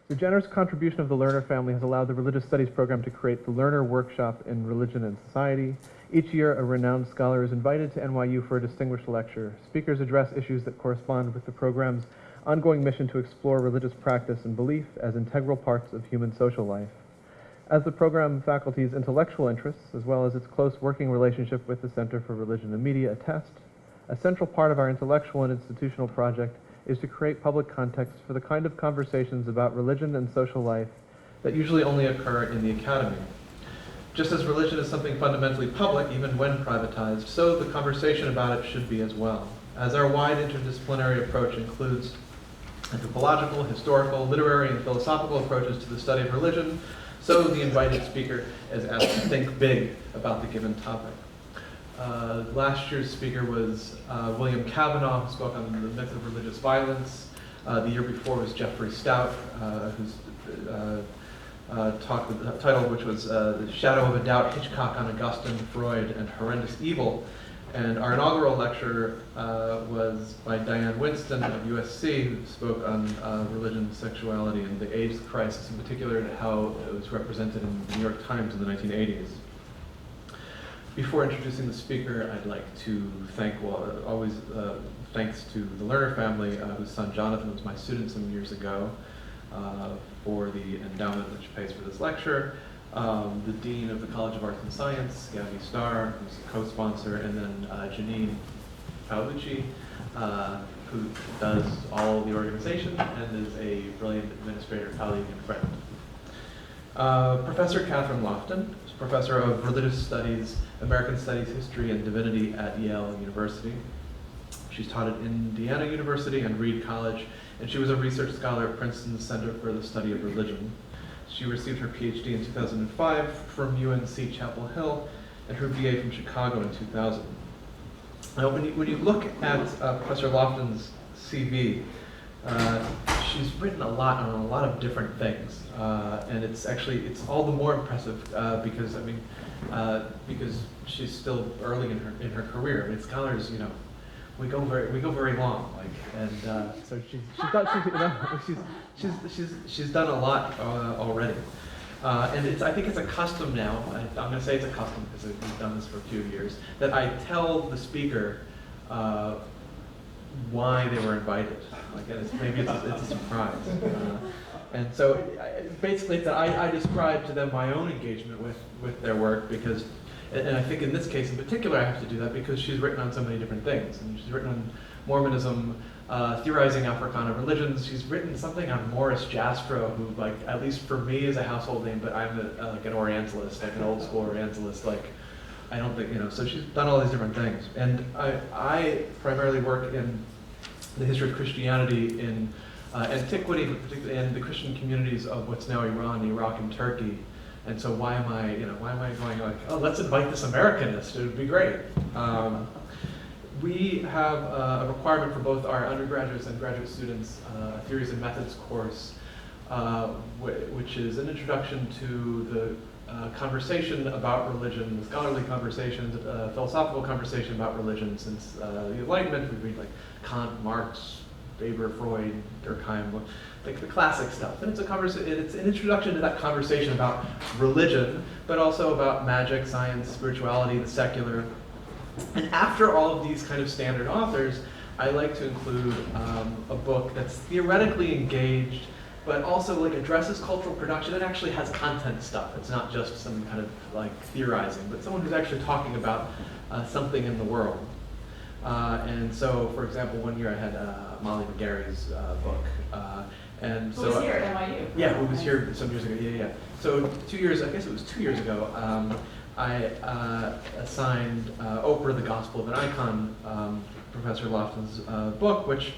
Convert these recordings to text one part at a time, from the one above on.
The generous contribution of the Lerner family has allowed the religious studies program to create the Lerner Workshop in Religion and Society. Each year, a renowned scholar is invited to NYU for a distinguished lecture. Speakers address issues that correspond with the program's ongoing mission to explore religious practice and belief as integral parts of human social life. As the program faculty's intellectual interests, as well as its close working relationship with the Center for Religion and Media, attest, a central part of our intellectual and institutional project is to create public context for the kind of conversations about religion and social life that usually only occur in the academy. Just as religion is something fundamentally public, even when privatized, so the conversation about it should be as well. As our wide interdisciplinary approach includes anthropological, historical, literary, and philosophical approaches to the study of religion, so the invited speaker is asked to think big about the given topic. Last year's speaker was William Kavanaugh, who spoke on the myth of religious violence. The year before was Jeffrey Stout, whose talk, the title which was The Shadow of a Doubt, Hitchcock on Augustine, Freud, and Horrendous Evil. And our inaugural lecture was by Diane Winston of USC, who spoke on religion, sexuality, and the AIDS crisis, in particular, and how it was represented in the New York Times in the 1980s. Before introducing the speaker, I'd like to thank, thanks to the Lerner family, whose son Jonathan was my student some years ago, for the endowment which pays for this lecture. The Dean of the College of Arts and Science, Gabby Starr, who's a co-sponsor, and then Janine Paolucci, who does all the organization and is a brilliant administrator, colleague, and friend. Professor Kathryn Lofton is Professor of Religious Studies, American Studies, History, and Divinity at Yale University. She's taught at Indiana University and Reed College, and she was a research scholar at Princeton's Center for the Study of Religion. She received her PhD in 2005 from UNC Chapel Hill and her BA from Chicago in 2000. Now, when you look at Professor Lofton's CV, she's written a lot on a lot of different things, and it's all the more impressive because because she's still early in her career. I mean, scholars, we go very long, so she's done a lot already, and I think it's a custom now. I'm going to say it's a custom because we've done this for a few years, that I tell the speaker why they were invited. Maybe it's a surprise. And so basically that I describe to them my own engagement with their work because, and I think in this case in particular I have to do that because she's written on so many different things. And she's written on Mormonism, theorizing Africana religions. She's written something on Morris Jastrow, who at least for me is a household name, but I'm an Orientalist, an old school Orientalist. I don't think, so she's done all these different things. And I primarily work in the history of Christianity in antiquity, but particularly in the Christian communities of what's now Iran, Iraq, and Turkey. And so why am I going oh, let's invite this Americanist, it would be great. We have a requirement for both our undergraduates and graduate students, a Theories and Methods course, which is an introduction to the conversation about religion, scholarly conversations, philosophical conversation about religion since the Enlightenment. We read Kant, Marx, Weber, Freud, Durkheim, the classic stuff. And it's an introduction to that conversation about religion, but also about magic, science, spirituality, the secular. And after all of these kind of standard authors, I like to include a book that's theoretically engaged, but also addresses cultural production and actually has content stuff. It's not just some kind of theorizing, but someone who's actually talking about something in the world. And so, for example, one year I had Molly McGarry's book. Who was here at NYU. Yeah, who was here some years ago, yeah. So 2 years, I guess it was 2 years ago, I assigned Oprah, The Gospel of an Icon, Professor Lofton's book, which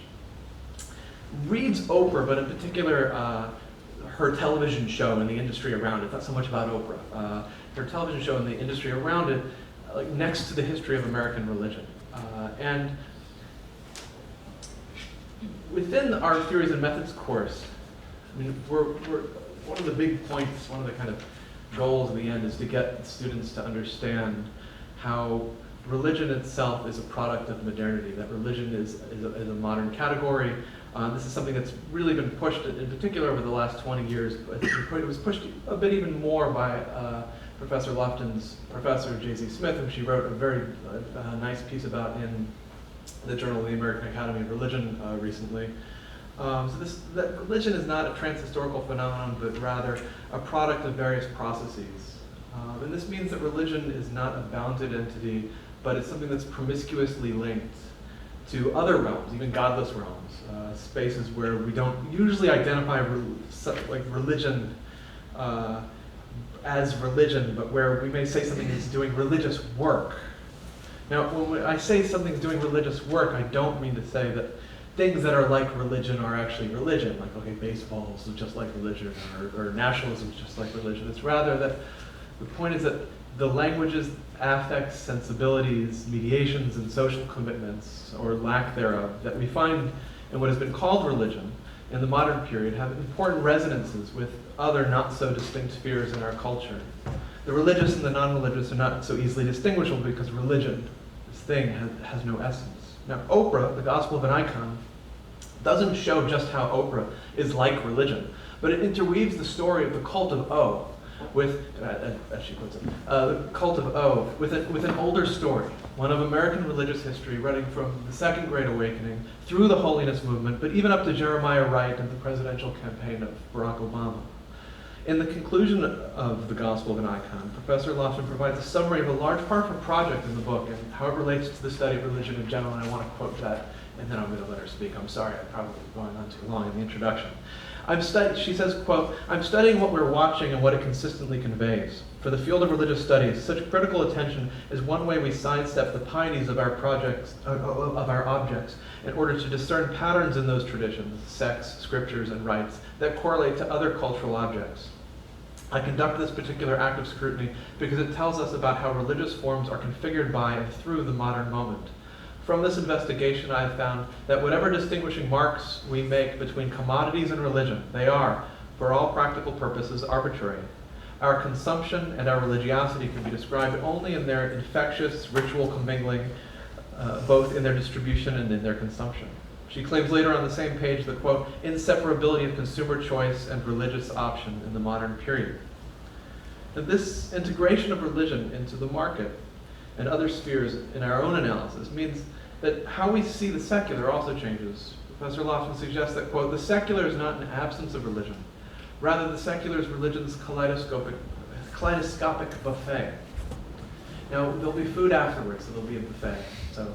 reads Oprah, but in particular her television show and the industry around it, not so much about Oprah. Her television show and the industry around it, next to the history of American religion. And within our Theories and Methods course, we're one of the big points, one of the kind of goals in the end is to get students to understand how religion itself is a product of modernity, that religion is a modern category, This is something that's really been pushed, in particular over the last 20 years. But it was pushed a bit even more by Professor Lofton's professor, J.Z. Smith, whom she wrote a very nice piece about in the Journal of the American Academy of Religion recently. That religion is not a trans-historical phenomenon, but rather a product of various processes. And this means that religion is not a bounded entity, but it's something that's promiscuously linked to other realms, even godless realms, spaces where we don't usually identify religion as religion, but where we may say something is doing religious work. Now, when I say something's doing religious work, I don't mean to say that things that are like religion are actually religion, like, okay, baseball is just like religion, or nationalism is just like religion. It's rather that the point is that the languages, affects, sensibilities, mediations, and social commitments, or lack thereof, that we find in what has been called religion in the modern period have important resonances with other not so distinct spheres in our culture. The religious and the non-religious are not so easily distinguishable because religion, this thing, has no essence. Now, Oprah, the Gospel of an Icon, doesn't show just how Oprah is like religion, but it interweaves the story of the cult of O with, as she puts it, the cult of O with an older story, one of American religious history running from the Second Great Awakening through the Holiness Movement, but even up to Jeremiah Wright and the presidential campaign of Barack Obama. In the conclusion of the Gospel of an Icon, Professor Lofton provides a summary of a large part of her project in the book and how it relates to the study of religion in general, and I want to quote that, and then I'm going to let her speak. I'm sorry, I'm probably going on too long in the introduction. She says, quote, "I'm studying what we're watching and what it consistently conveys. For the field of religious studies, such critical attention is one way we sidestep the pieties of our objects in order to discern patterns in those traditions, sects, scriptures, and rites that correlate to other cultural objects. I conduct this particular act of scrutiny because it tells us about how religious forms are configured by and through the modern moment. From this investigation, I have found that whatever distinguishing marks we make between commodities and religion, they are, for all practical purposes, arbitrary. Our consumption and our religiosity can be described only in their infectious ritual commingling, both in their distribution and in their consumption." She claims later on the same page the, quote, "inseparability of consumer choice and religious option in the modern period." And this integration of religion into the market and other spheres in our own analysis means that how we see the secular also changes. Professor Lofton suggests that, quote, "the secular is not an absence of religion. Rather, the secular is religion's kaleidoscopic buffet." Now, there'll be food afterwards, so there'll be a buffet. So,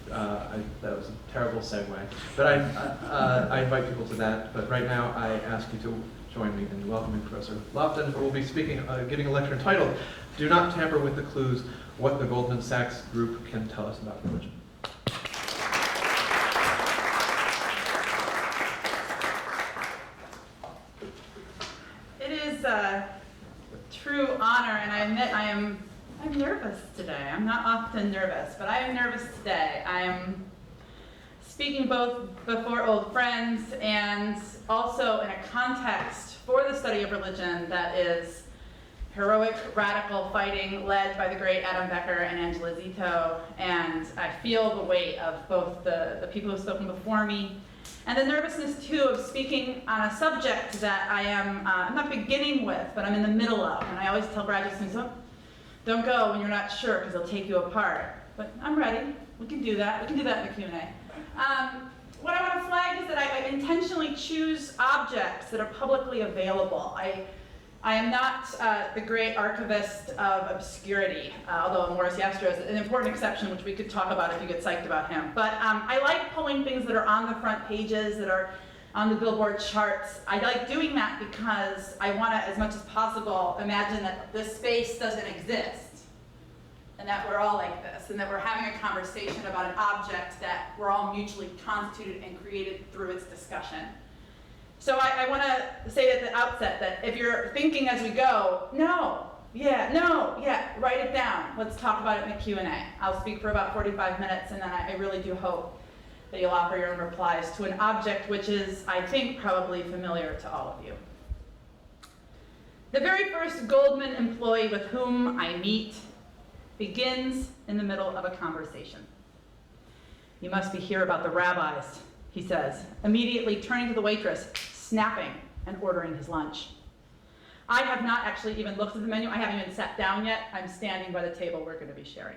that was a terrible segue. But I invite people to that. But right now, I ask you to join me in welcoming Professor Lofton, who will be speaking, giving a lecture entitled, "Do Not Tamper with the Clues, What the Goldman Sachs Group Can Tell Us About Religion." It is a true honor, and I admit I'm nervous today. I'm not often nervous, but I am nervous today. I am speaking both before old friends and also in a context for the study of religion that is heroic, radical fighting led by the great Adam Becker and Angela Zito, and I feel the weight of both the people who have spoken before me and the nervousness, too, of speaking on a subject that I'm not beginning with, but I'm in the middle of. And I always tell graduate students, don't go when you're not sure, because they'll take you apart. But I'm ready. We can do that. We can do that in the Q&A. What I want to flag is that I intentionally choose objects that are publicly available. I am not the great archivist of obscurity, although Morris Yastrow is an important exception, which we could talk about if you get psyched about him. But I like pulling things that are on the front pages, that are on the Billboard charts. I like doing that because I want to, as much as possible, imagine that this space doesn't exist, and that we're all like this, and that we're having a conversation about an object that we're all mutually constituted and created through its discussion. So I want to say at the outset that if you're thinking as we go, no, yeah, write it down. Let's talk about it in the Q&A. I'll speak for about 45 minutes, and then I really do hope that you'll offer your own replies to an object which is, I think, probably familiar to all of you. The very first Goldman employee with whom I meet begins in the middle of a conversation. "You must be here about the rabbis," he says, immediately turning to the waitress, snapping, and ordering his lunch. I have not actually even looked at the menu. I haven't even sat down yet. I'm standing by the table we're going to be sharing.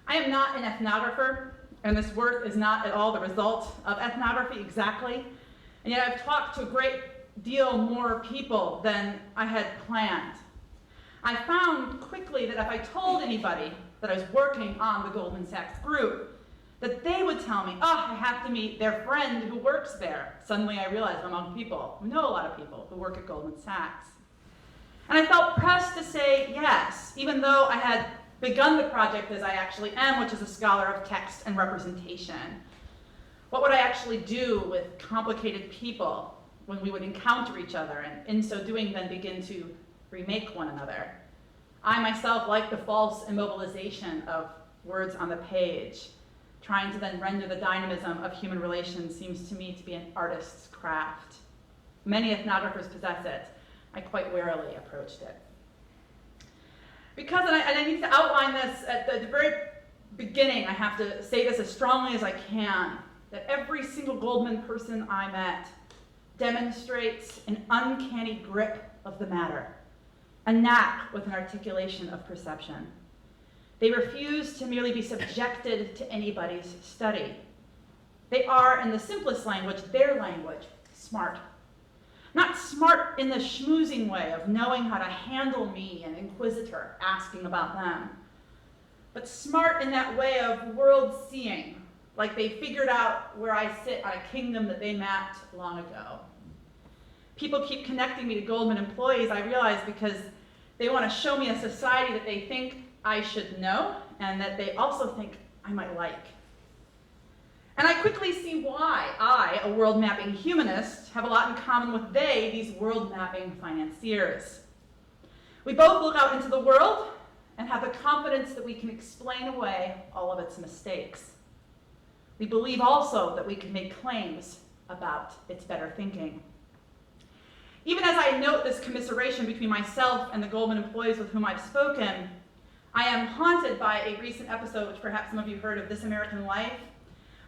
I am not an ethnographer, and this work is not at all the result of ethnography exactly. And yet I've talked to a great deal more people than I had planned. I found quickly that if I told anybody that I was working on the Goldman Sachs Group, that they would tell me, oh, I have to meet their friend who works there. Suddenly I realized I'm among people who know a lot of people who work at Goldman Sachs. And I felt pressed to say yes, even though I had begun the project as I actually am, which is a scholar of text and representation. What would I actually do with complicated people when we would encounter each other and in so doing then begin to remake one another? I myself like the false immobilization of words on the page. Trying to then render the dynamism of human relations seems to me to be an artist's craft. Many ethnographers possess it. I quite warily approached it. Because, and I need to outline this at the very beginning, I have to say this as strongly as I can, that every single Goldman person I met demonstrates an uncanny grip of the matter, a knack with an articulation of perception. They refuse to merely be subjected to anybody's study. They are, in the simplest language, their language, smart. Not smart in the schmoozing way of knowing how to handle me, an inquisitor, asking about them, but smart in that way of world-seeing, like they figured out where I sit on a kingdom that they mapped long ago. People keep connecting me to Goldman employees, I realize, because they want to show me a society that they think I should know, and that they also think I might like. And I quickly see why I, a world-mapping humanist, have a lot in common with they, these world-mapping financiers. We both look out into the world and have the confidence that we can explain away all of its mistakes. We believe also that we can make claims about its better thinking. Even as I note this commiseration between myself and the Goldman employees with whom I've spoken, I am haunted by a recent episode, which perhaps some of you heard of, This American Life,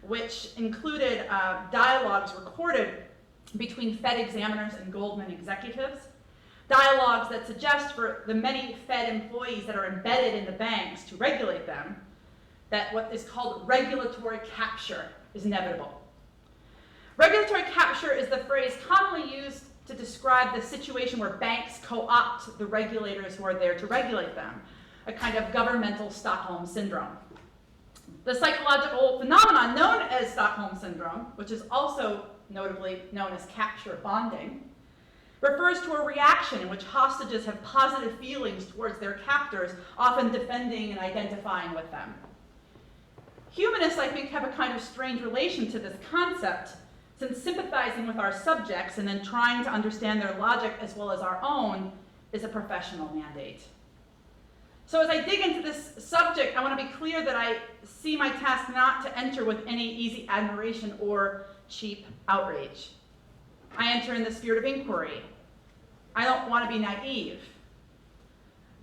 which included dialogues recorded between Fed examiners and Goldman executives, dialogues that suggest for the many Fed employees that are embedded in the banks to regulate them, that what is called regulatory capture is inevitable. Regulatory capture is the phrase commonly used to describe the situation where banks co-opt the regulators who are there to regulate them, a kind of governmental Stockholm syndrome. The psychological phenomenon known as Stockholm syndrome, which is also notably known as capture bonding, refers to a reaction in which hostages have positive feelings towards their captors, often defending and identifying with them. Humanists, I think, have a kind of strange relation to this concept, since sympathizing with our subjects and then trying to understand their logic as well as our own is a professional mandate. So as I dig into this subject, I want to be clear that I see my task not to enter with any easy admiration or cheap outrage. I enter in the spirit of inquiry. I don't want to be naive.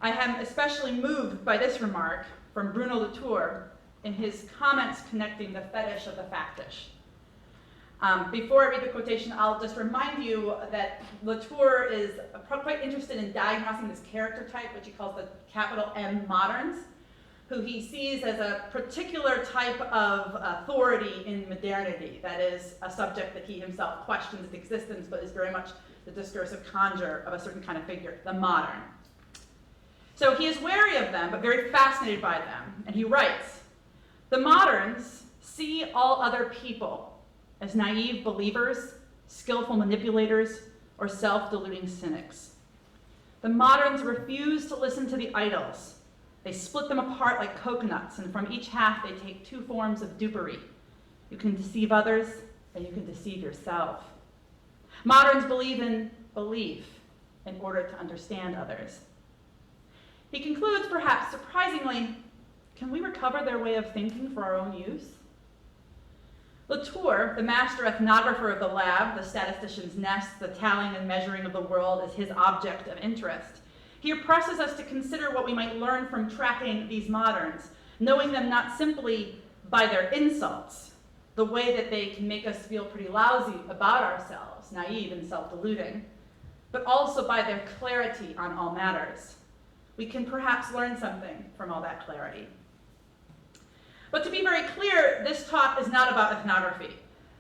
I am especially moved by this remark from Bruno Latour in his comments connecting the fetish of the factish. Before I read the quotation, I'll just remind you that Latour is quite interested in diagnosing this character type, which he calls the capital M moderns, who he sees as a particular type of authority in modernity. That is a subject that he himself questions its existence, but is very much the discursive conjure of a certain kind of figure, the modern. So he is wary of them, but very fascinated by them. And he writes, "The moderns see all other people as naive believers, skillful manipulators, or self-deluding cynics. The moderns refuse to listen to the idols. They split them apart like coconuts, and from each half they take two forms of dupery. You can deceive others, and you can deceive yourself. Moderns believe in belief in order to understand others." He concludes, perhaps surprisingly, can we recover their way of thinking for our own use? Latour, the master ethnographer of the lab, the statistician's nest, the tallying and measuring of the world as his object of interest, here presses us to consider what we might learn from tracking these moderns, knowing them not simply by their insults, the way that they can make us feel pretty lousy about ourselves, naive and self-deluding, but also by their clarity on all matters. We can perhaps learn something from all that clarity. But to be very clear, this talk is not about ethnography.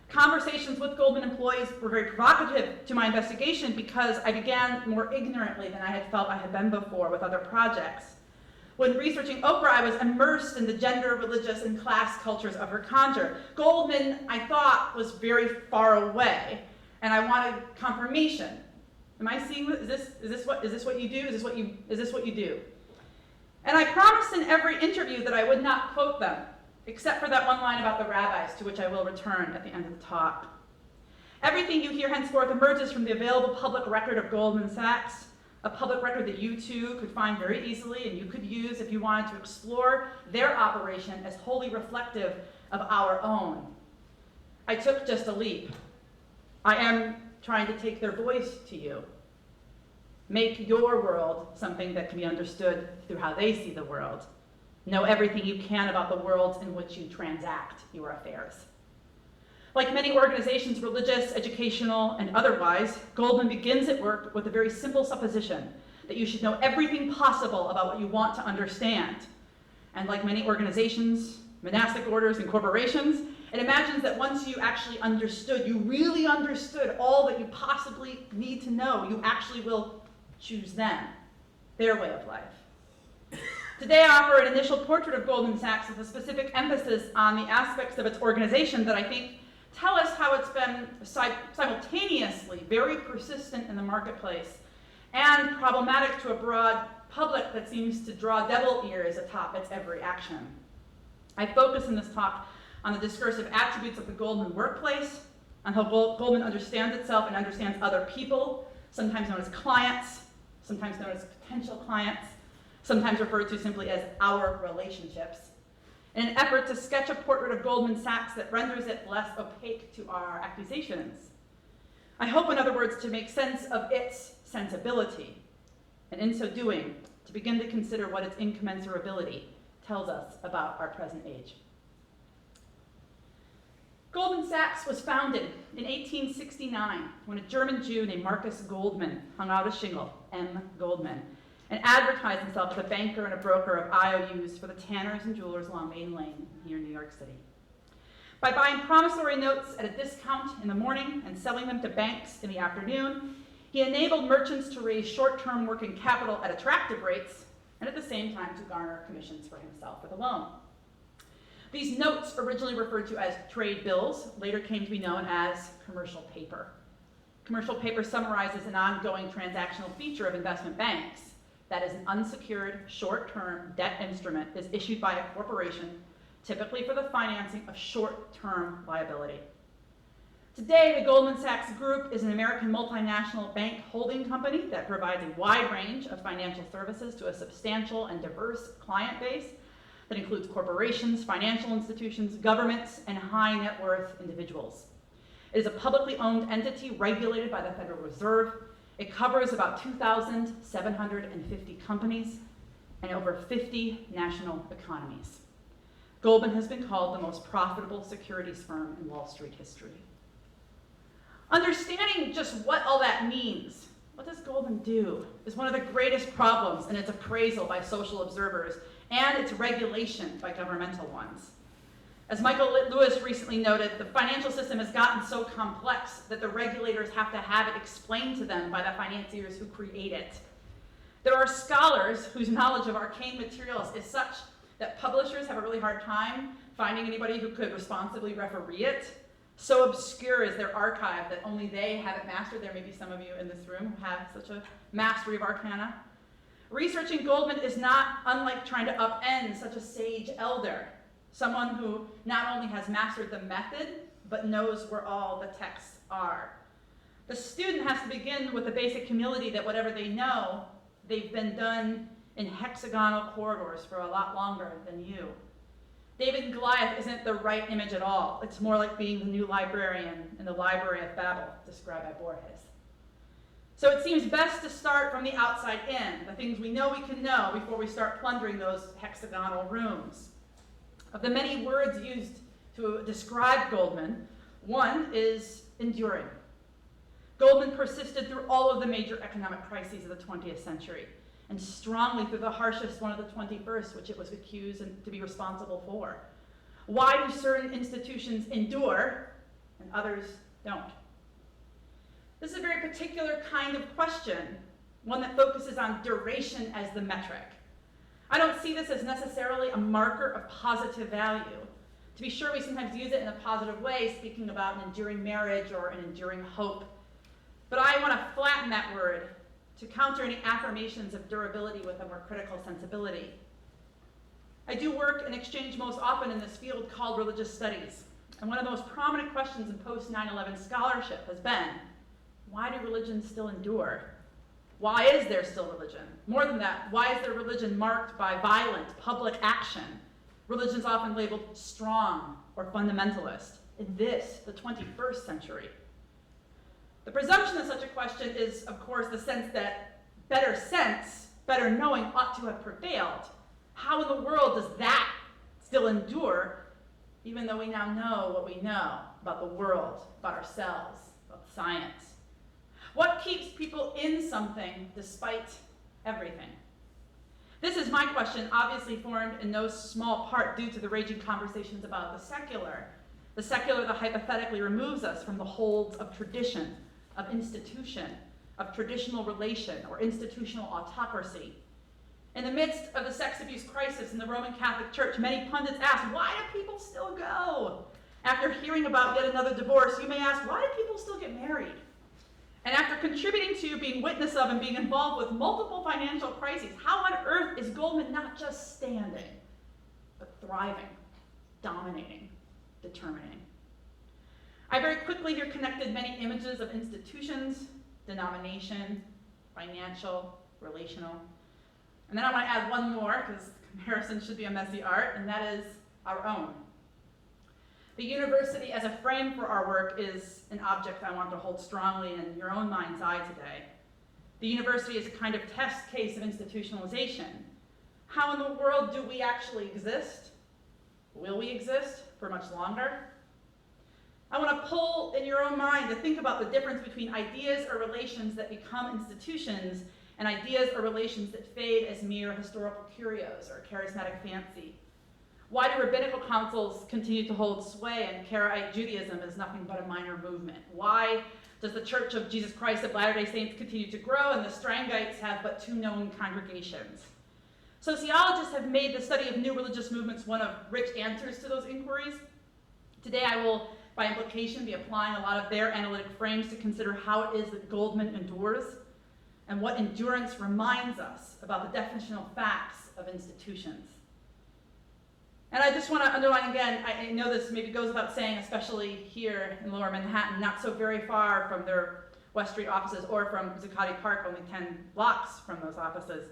Conversations with Goldman employees were very provocative to my investigation because I began more ignorantly than I had felt I had been before with other projects. When researching Oprah, I was immersed in the gender, religious, and class cultures of her conjure. Goldman, I thought, was very far away, and I wanted confirmation. Am I seeing this? Is this what you do? Is this what you do? And I promised in every interview that I would not quote them, except for that one line about the rabbis, to which I will return at the end of the talk. Everything you hear henceforth emerges from the available public record of Goldman Sachs, a public record that you too could find very easily and you could use if you wanted to explore their operation as wholly reflective of our own. I took just a leap. I am trying to take their voice to you. Make your world something that can be understood through how they see the world. Know everything you can about the worlds in which you transact your affairs. Like many organizations, religious, educational, and otherwise, Goldman begins at work with a very simple supposition that you should know everything possible about what you want to understand. And like many organizations, monastic orders, and corporations, it imagines that once you actually understood, you really understood all that you possibly need to know, you actually will choose them, their way of life. Today I offer an initial portrait of Goldman Sachs with a specific emphasis on the aspects of its organization that I think tell us how it's been simultaneously very persistent in the marketplace and problematic to a broad public that seems to draw devil ears atop its every action. I focus in this talk on the discursive attributes of the Goldman workplace, on how Goldman understands itself and understands other people, sometimes known as clients, sometimes known as potential clients, sometimes referred to simply as our relationships, in an effort to sketch a portrait of Goldman Sachs that renders it less opaque to our accusations. I hope, in other words, to make sense of its sensibility, and in so doing, to begin to consider what its incommensurability tells us about our present age. Goldman Sachs was founded in 1869 when a German Jew named Marcus Goldman hung out a shingle, M. Goldman, and advertised himself as a banker and a broker of IOUs for the tanners and jewelers along Main Lane here in New York City. By buying promissory notes at a discount in the morning and selling them to banks in the afternoon, he enabled merchants to raise short-term working capital at attractive rates and at the same time to garner commissions for himself with a loan. These notes, originally referred to as trade bills, later came to be known as commercial paper. Commercial paper summarizes an ongoing transactional feature of investment banks. That is, an unsecured, short-term debt instrument is issued by a corporation, typically for the financing of short-term liability. Today, the Goldman Sachs Group is an American multinational bank holding company that provides a wide range of financial services to a substantial and diverse client base that includes corporations, financial institutions, governments, and high net worth individuals. It is a publicly owned entity regulated by the Federal Reserve. It covers about 2,750 companies and over 50 national economies. Goldman has been called the most profitable securities firm in Wall Street history. Understanding just what all that means, what does Goldman do, is one of the greatest problems in its appraisal by social observers and its regulation by governmental ones. As Michael Lewis recently noted, the financial system has gotten so complex that the regulators have to have it explained to them by the financiers who create it. There are scholars whose knowledge of arcane materials is such that publishers have a really hard time finding anybody who could responsibly referee it. So obscure is their archive that only they have it mastered. There may be some of you in this room who have such a mastery of arcana. Researching Goldman is not unlike trying to upend such a sage elder, someone who not only has mastered the method, but knows where all the texts are. The student has to begin with the basic humility that whatever they know, they've been done in hexagonal corridors for a lot longer than you. David and Goliath isn't the right image at all. It's more like being the new librarian in the Library of Babel, described by Borges. So it seems best to start from the outside in, the things we know we can know before we start plundering those hexagonal rooms. Of the many words used to describe Goldman. One is enduring. Goldman persisted through all of the major economic crises of the 20th century, and strongly through the harshest one of the 21st, which it was accused to be responsible for. Why do certain institutions endure and others don't? This is a very particular kind of question, one that focuses on duration as the metric. I don't see this as necessarily a marker of positive value. To be sure, we sometimes use it in a positive way, speaking about an enduring marriage or an enduring hope. But I want to flatten that word to counter any affirmations of durability with a more critical sensibility. I do work and exchange most often in this field called religious studies. And one of the most prominent questions in post-9/11 scholarship has been, why do religions still endure? Why is there still religion? More than that, why is their religion marked by violent public action? Religions often labeled strong or fundamentalist in this, the 21st century. The presumption of such a question is, of course, the sense that better sense, better knowing ought to have prevailed. How in the world does that still endure, even though we now know what we know about the world, about ourselves, about science? What keeps people in something despite everything? This is my question, obviously formed in no small part due to the raging conversations about the secular. The secular that hypothetically removes us from the holds of tradition, of institution, of traditional relation, or institutional autocracy. In the midst of the sex abuse crisis in the Roman Catholic Church, many pundits ask, why do people still go? After hearing about yet another divorce, you may ask, why do people still get married? And after contributing to, being witness of, and being involved with multiple financial crises, how on earth is Goldman not just standing, but thriving, dominating, determining? I very quickly here connected many images of institutions, denomination, financial, relational. And then I want to add one more, because comparison should be a messy art, and that is our own. The university as a frame for our work is an object I want to hold strongly in your own mind's eye today. The university is a kind of test case of institutionalization. How in the world do we actually exist? Will we exist for much longer? I want to pull in your own mind to think about the difference between ideas or relations that become institutions and ideas or relations that fade as mere historical curios or charismatic fancy. Why do rabbinical councils continue to hold sway and Karaite Judaism is nothing but a minor movement? Why does the Church of Jesus Christ of Latter-day Saints continue to grow and the Strangites have but 2 known congregations? Sociologists have made the study of new religious movements one of rich answers to those inquiries. Today I will, by implication, be applying a lot of their analytic frames to consider how it is that Goldman endures and what endurance reminds us about the definitional facts of institutions. And I just want to underline again, I know this maybe goes without saying, especially here in Lower Manhattan, not so very far from their West Street offices or from Zuccotti Park, only 10 blocks from those offices.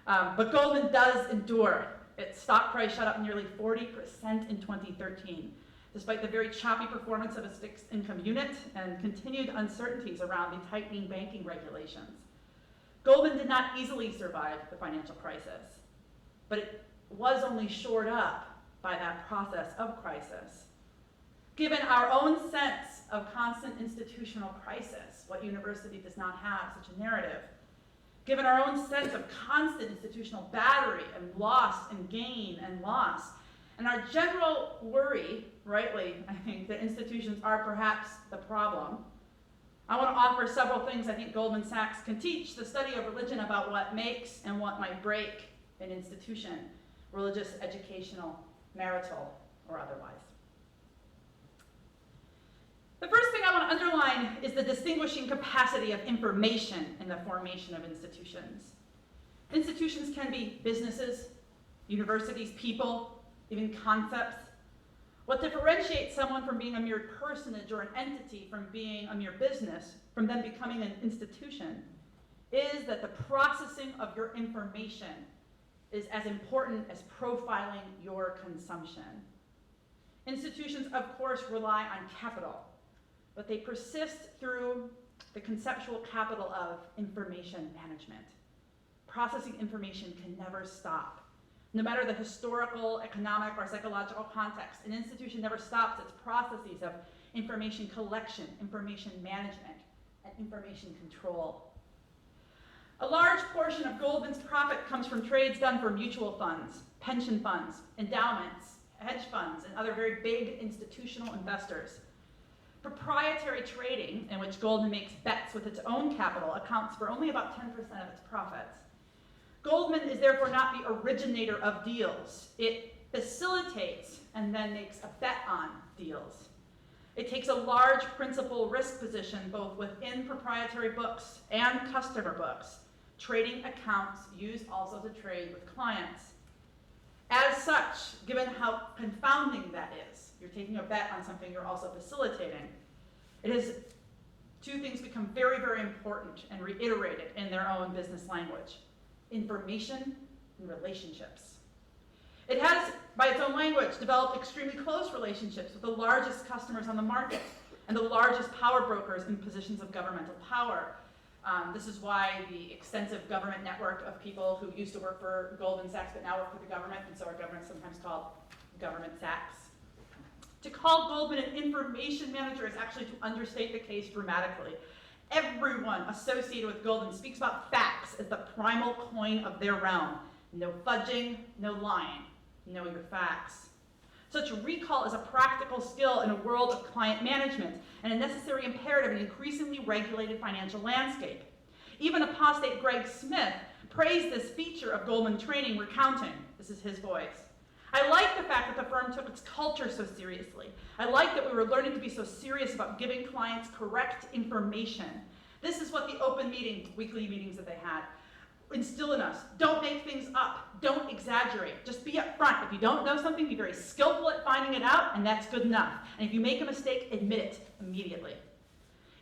But Goldman does endure. Its stock price shot up nearly 40% in 2013, despite the very choppy performance of its fixed income unit and continued uncertainties around the tightening banking regulations. Goldman did not easily survive the financial crisis, but it was only shored up by that process of crisis. Given our own sense of constant institutional crisis, what university does not have such a narrative? Given our own sense of constant institutional battery and loss and gain and loss, and our general worry, rightly, I think, that institutions are perhaps the problem, I want to offer several things I think Goldman Sachs can teach the study of religion about what makes and what might break an institution, religious, educational, marital, or otherwise. The first thing I want to underline is the distinguishing capacity of information in the formation of institutions. Institutions can be businesses, universities, people, even concepts. What differentiates someone from being a mere personage or an entity from being a mere business, from them becoming an institution, is that the processing of your information is as important as profiling your consumption. Institutions, of course, rely on capital, but they persist through the conceptual capital of information management. Processing information can never stop. No matter the historical, economic, or psychological context, an institution never stops its processes of information collection, information management, and information control. A large portion of Goldman's profit comes from trades done for mutual funds, pension funds, endowments, hedge funds, and other very big institutional investors. Proprietary trading, in which Goldman makes bets with its own capital, accounts for only about 10% of its profits. Goldman is therefore not the originator of deals. It facilitates and then makes a bet on deals. It takes a large principal risk position both within proprietary books and customer books, trading accounts used also to trade with clients. As such, given how confounding that is, you're taking a bet on something you're also facilitating, it has two things become very, very important and reiterated in their own business language: information and relationships. It has, by its own language, developed extremely close relationships with the largest customers on the market and the largest power brokers in positions of governmental power. This is why the extensive government network of people who used to work for Goldman Sachs but now work for the government, and so our government's sometimes called Government Sachs. To call Goldman an information manager is actually to understate the case dramatically. Everyone associated with Goldman speaks about facts as the primal coin of their realm. No fudging, no lying, knowing the facts. Such recall is a practical skill in a world of client management and a necessary imperative in an increasingly regulated financial landscape. Even apostate Greg Smith praised this feature of Goldman training, recounting, this is his voice: "I like the fact that the firm took its culture so seriously. I like that we were learning to be so serious about giving clients correct information. This is what the open meeting, weekly meetings that they had, instill in us. Don't make things up. Don't exaggerate. Just be upfront. If you don't know something, be very skillful at finding it out, and that's good enough. And if you make a mistake, admit it immediately."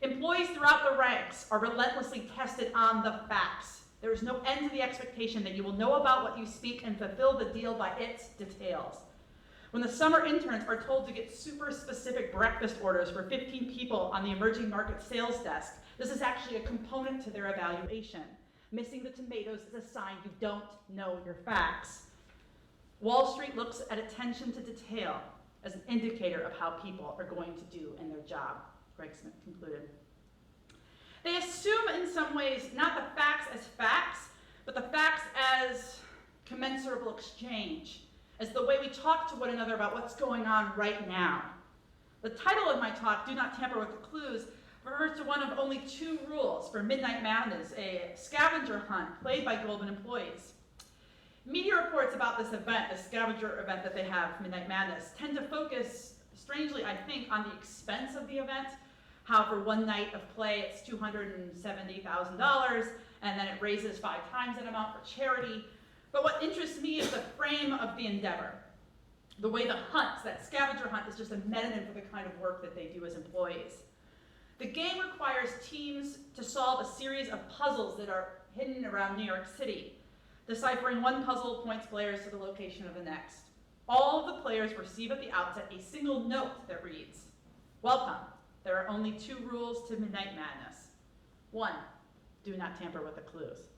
Employees throughout the ranks are relentlessly tested on the facts. There is no end to the expectation that you will know about what you speak and fulfill the deal by its details. When the summer interns are told to get super specific breakfast orders for 15 people on the emerging market sales desk, this is actually a component to their evaluation. Missing the tomatoes is a sign you don't know your facts. Wall Street looks at attention to detail as an indicator of how people are going to do in their job, Greg Smith concluded. They assume in some ways not the facts as facts, but the facts as commensurable exchange, as the way we talk to one another about what's going on right now. The title of my talk, "Do Not Tamper with the Clues," refers to one of only two rules for Midnight Madness, a scavenger hunt played by Goldman employees. Media reports about this event, the scavenger event that they have, Midnight Madness, tend to focus, strangely I think, on the expense of the event, how for one night of play it's $270,000, and then it raises 5 times that amount for charity. But what interests me is the frame of the endeavor. The way the hunt, that scavenger hunt, is just a metonym for the kind of work that they do as employees. The game requires teams to solve a series of puzzles that are hidden around New York City. Deciphering one puzzle points players to the location of the next. All of the players receive at the outset a single note that reads, "Welcome. There are only 2 rules to Midnight Madness. 1, do not tamper with the clues.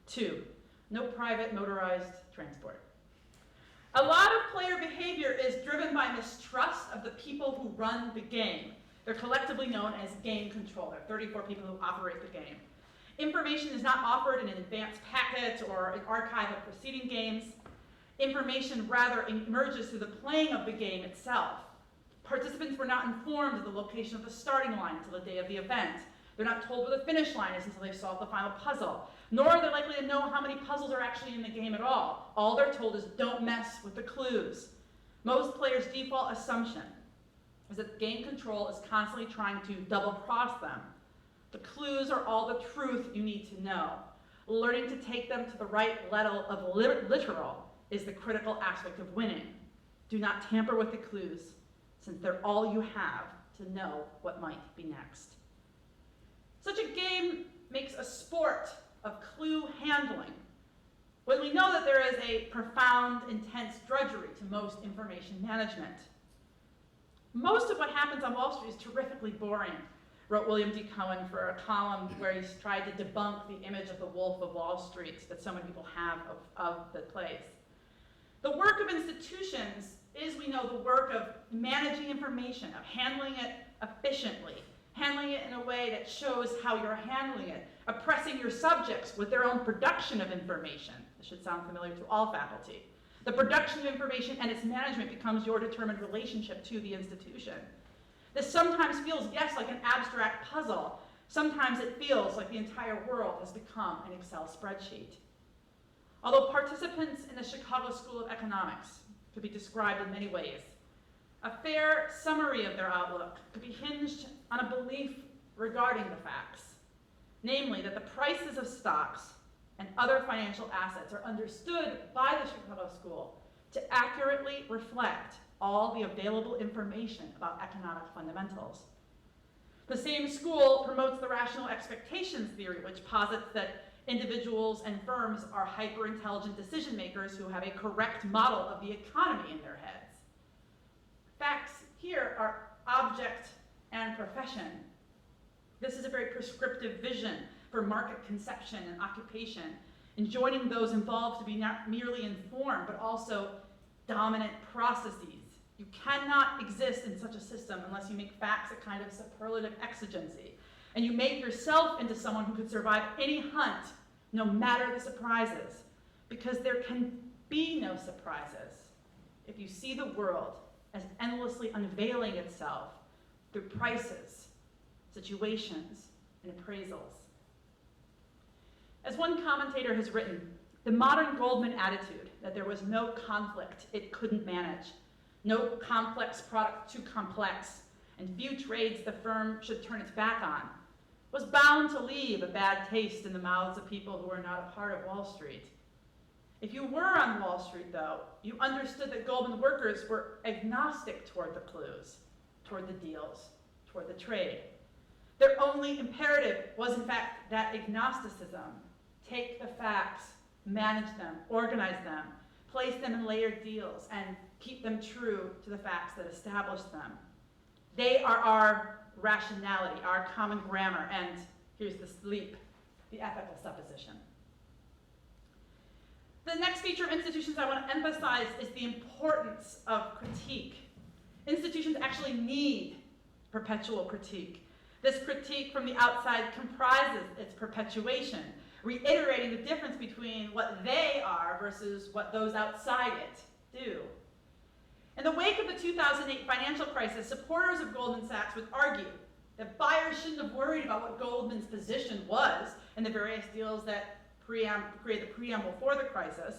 2, no private motorized transport." A lot of player behavior is driven by mistrust of the people who run the game. They're collectively known as game control. There are 34 people who operate the game. Information is not offered in an advanced packet or an archive of preceding games. Information rather emerges through the playing of the game itself. Participants were not informed of the location of the starting line until the day of the event. They're not told where the finish line is until they've solved the final puzzle. Nor are they likely to know how many puzzles are actually in the game at all. All they're told is don't mess with the clues. Most players' default assumption is that game control is constantly trying to double-cross them. The clues are all the truth you need to know. Learning to take them to the right level of literal is the critical aspect of winning. Do not tamper with the clues, since they're all you have to know what might be next. Such a game makes a sport of clue handling, when we know that there is a profound, intense drudgery to most information management. Most of what happens on Wall Street is terrifically boring, wrote William D. Cohen for a column where he's tried to debunk the image of the Wolf of Wall Street that so many people have of the place. The work of institutions is, we know, the work of managing information, of handling it efficiently, handling it in a way that shows how you're handling it, oppressing your subjects with their own production of information. This should sound familiar to all faculty. The production of information and its management becomes your determined relationship to the institution. This sometimes feels, yes, like an abstract puzzle. Sometimes it feels like the entire world has become an Excel spreadsheet. Although participants in the Chicago School of Economics could be described in many ways, a fair summary of their outlook could be hinged on a belief regarding the facts, namely that the prices of stocks and other financial assets are understood by the Chicago School to accurately reflect all the available information about economic fundamentals. The same school promotes the rational expectations theory, which posits that individuals and firms are hyper-intelligent decision makers who have a correct model of the economy in their heads. Facts here are object and profession. This is a very prescriptive vision for market conception and occupation, enjoining those involved to be not merely informed, but also dominant processes. You cannot exist in such a system unless you make facts a kind of superlative exigency, and you make yourself into someone who could survive any hunt, no matter the surprises, because there can be no surprises if you see the world as endlessly unveiling itself through prices, situations, and appraisals. As one commentator has written, the modern Goldman attitude that there was no conflict it couldn't manage, no complex product too complex, and few trades the firm should turn its back on, was bound to leave a bad taste in the mouths of people who were not a part of Wall Street. If you were on Wall Street, though, you understood that Goldman workers were agnostic toward the clues, toward the deals, toward the trade. Their only imperative was, in fact, that agnosticism. Take the facts, manage them, organize them, place them in layered deals, and keep them true to the facts that establish them. They are our rationality, our common grammar, and here's the sleep, the ethical supposition. The next feature of institutions I want to emphasize is the importance of critique. Institutions actually need perpetual critique. This critique from the outside comprises its perpetuation, reiterating the difference between what they are versus what those outside it do. In the wake of the 2008 financial crisis, supporters of Goldman Sachs would argue that buyers shouldn't have worried about what Goldman's position was in the various deals that created the preamble for the crisis.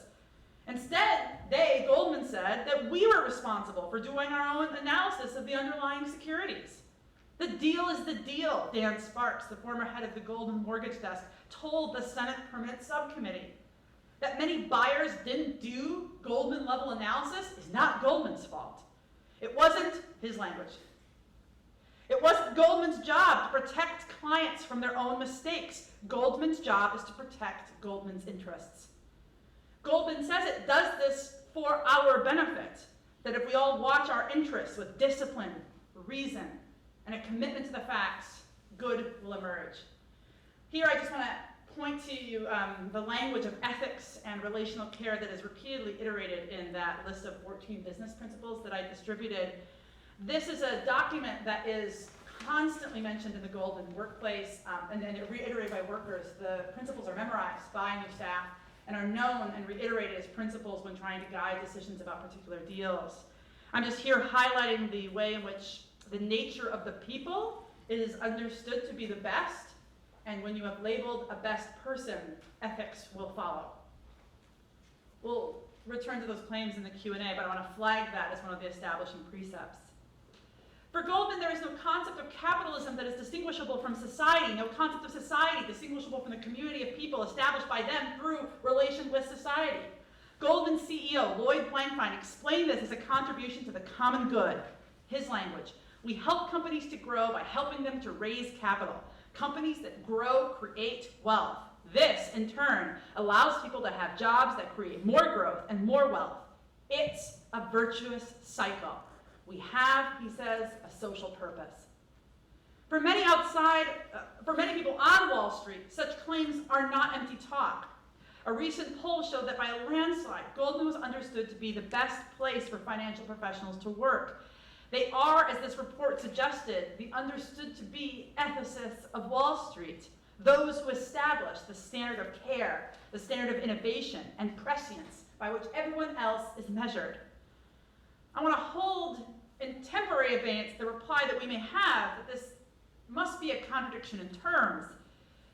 Instead, Goldman said that we were responsible for doing our own analysis of the underlying securities. The deal is the deal, Dan Sparks, the former head of the Goldman mortgage desk, told the Senate Permanent Subcommittee. That many buyers didn't do Goldman-level analysis is not Goldman's fault. It wasn't his language. It wasn't Goldman's job to protect clients from their own mistakes. Goldman's job is to protect Goldman's interests. Goldman says it does this for our benefit, that if we all watch our interests with discipline, reason, and a commitment to the facts, good will emerge. Here I just want to point to you the language of ethics and relational care that is repeatedly iterated in that list of 14 business principles that I distributed. This is a document that is constantly mentioned in the Goldman workplace and then reiterated by workers. The principles are memorized by new staff and are known and reiterated as principles when trying to guide decisions about particular deals. I'm just here highlighting the way in which the nature of the people is understood to be the best, and when you have labeled a best person, ethics will follow. We'll return to those claims in the Q&A, but I want to flag that as one of the establishing precepts. For Goldman, there is no concept of capitalism that is distinguishable from society, no concept of society distinguishable from the community of people established by them through relation with society. Goldman CEO Lloyd Blankfein explained this as a contribution to the common good. His language: we help companies to grow by helping them to raise capital. Companies that grow create wealth. This, in turn, allows people to have jobs that create more growth and more wealth. It's a virtuous cycle. We have, he says, a social purpose. For many people on Wall Street, such claims are not empty talk. A recent poll showed that by a landslide, Goldman was understood to be the best place for financial professionals to work. They are, as this report suggested, the understood to be ethicists of Wall Street, those who establish the standard of care, the standard of innovation and prescience by which everyone else is measured. I want to hold in temporary abeyance the reply that we may have that this must be a contradiction in terms.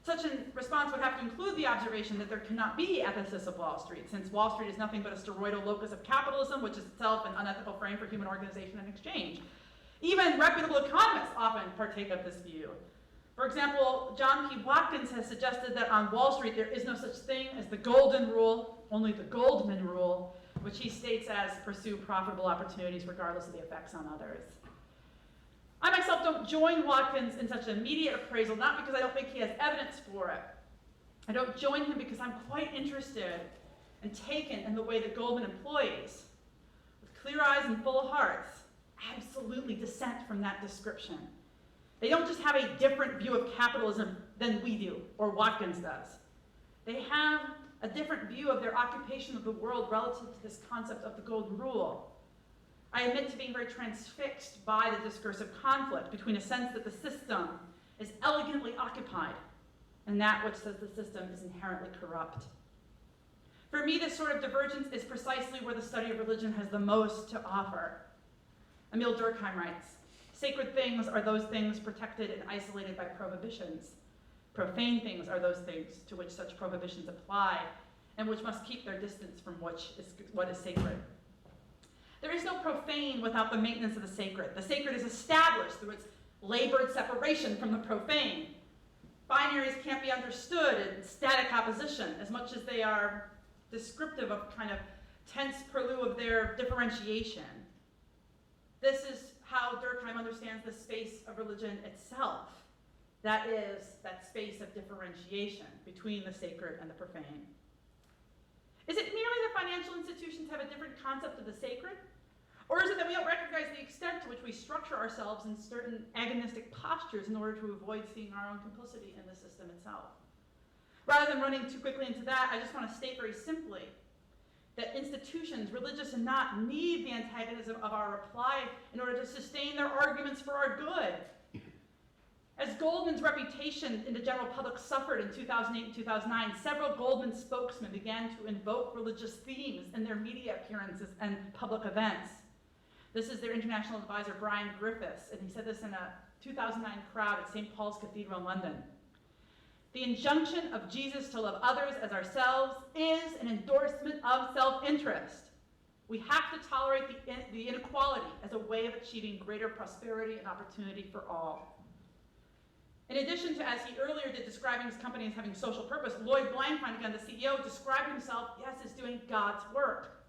Such a response would have to include the observation that there cannot be ethicists of Wall Street, since Wall Street is nothing but a steroidal locus of capitalism, which is itself an unethical frame for human organization and exchange. Even reputable economists often partake of this view. For example, John P. Watkins has suggested that on Wall Street there is no such thing as the golden rule, only the Goldman rule, which he states as pursue profitable opportunities regardless of the effects on others. I myself don't join Watkins in such an immediate appraisal, not because I don't think he has evidence for it. I don't join him because I'm quite interested and taken in the way that Goldman employees, with clear eyes and full hearts, absolutely dissent from that description. They don't just have a different view of capitalism than we do, or Watkins does. They have a different view of their occupation of the world relative to this concept of the golden rule. I admit to being very transfixed by the discursive conflict between a sense that the system is elegantly occupied and that which says the system is inherently corrupt. For me, this sort of divergence is precisely where the study of religion has the most to offer. Emil Durkheim writes, "Sacred things are those things protected and isolated by prohibitions. Profane things are those things to which such prohibitions apply and which must keep their distance from what is sacred." There is no profane without the maintenance of the sacred. The sacred is established through its labored separation from the profane. Binaries can't be understood in static opposition as much as they are descriptive of kind of tense purlieu of their differentiation. This is how Durkheim understands the space of religion itself. That is, that space of differentiation between the sacred and the profane. Is it merely that financial institutions have a different concept of the sacred? Or is it that we don't recognize the extent to which we structure ourselves in certain agonistic postures in order to avoid seeing our own complicity in the system itself? Rather than running too quickly into that, I just want to state very simply that institutions, religious and not, need the antagonism of our reply in order to sustain their arguments for our good. As Goldman's reputation in the general public suffered in 2008 and 2009, several Goldman spokesmen began to invoke religious themes in their media appearances and public events. This is their international advisor, Brian Griffiths, and he said this in a 2009 crowd at St. Paul's Cathedral in London. "The injunction of Jesus to love others as ourselves is an endorsement of self-interest. We have to tolerate the inequality as a way of achieving greater prosperity and opportunity for all." In addition to, as he earlier did, describing his company as having social purpose, Lloyd Blankfein, again the CEO, described himself, yes, as doing God's work.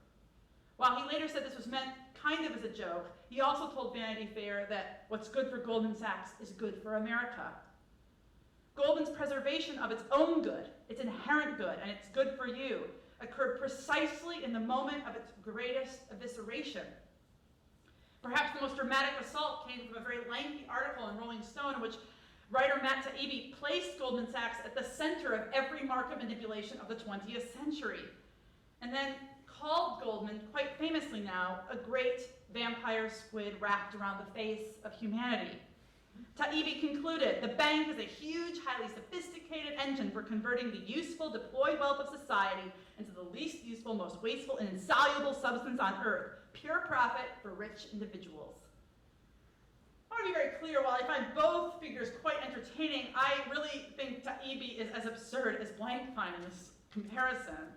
While he later said this was meant kind of as a joke, he also told Vanity Fair that what's good for Goldman Sachs is good for America. Goldman's preservation of its own good, its inherent good, and its good for you, occurred precisely in the moment of its greatest evisceration. Perhaps the most dramatic assault came from a very lengthy article in Rolling Stone in which writer Matt Taibbi placed Goldman Sachs at the center of every market manipulation of the 20th century, and then called Goldman, quite famously now, a great vampire squid wrapped around the face of humanity. Taibbi concluded, "The bank is a huge, highly sophisticated engine for converting the useful, deployed wealth of society into the least useful, most wasteful, and insoluble substance on earth, pure profit for rich individuals." I want to be very clear, while I find both figures quite entertaining, I really think Taibbi is as absurd as Blankfein in this comparison.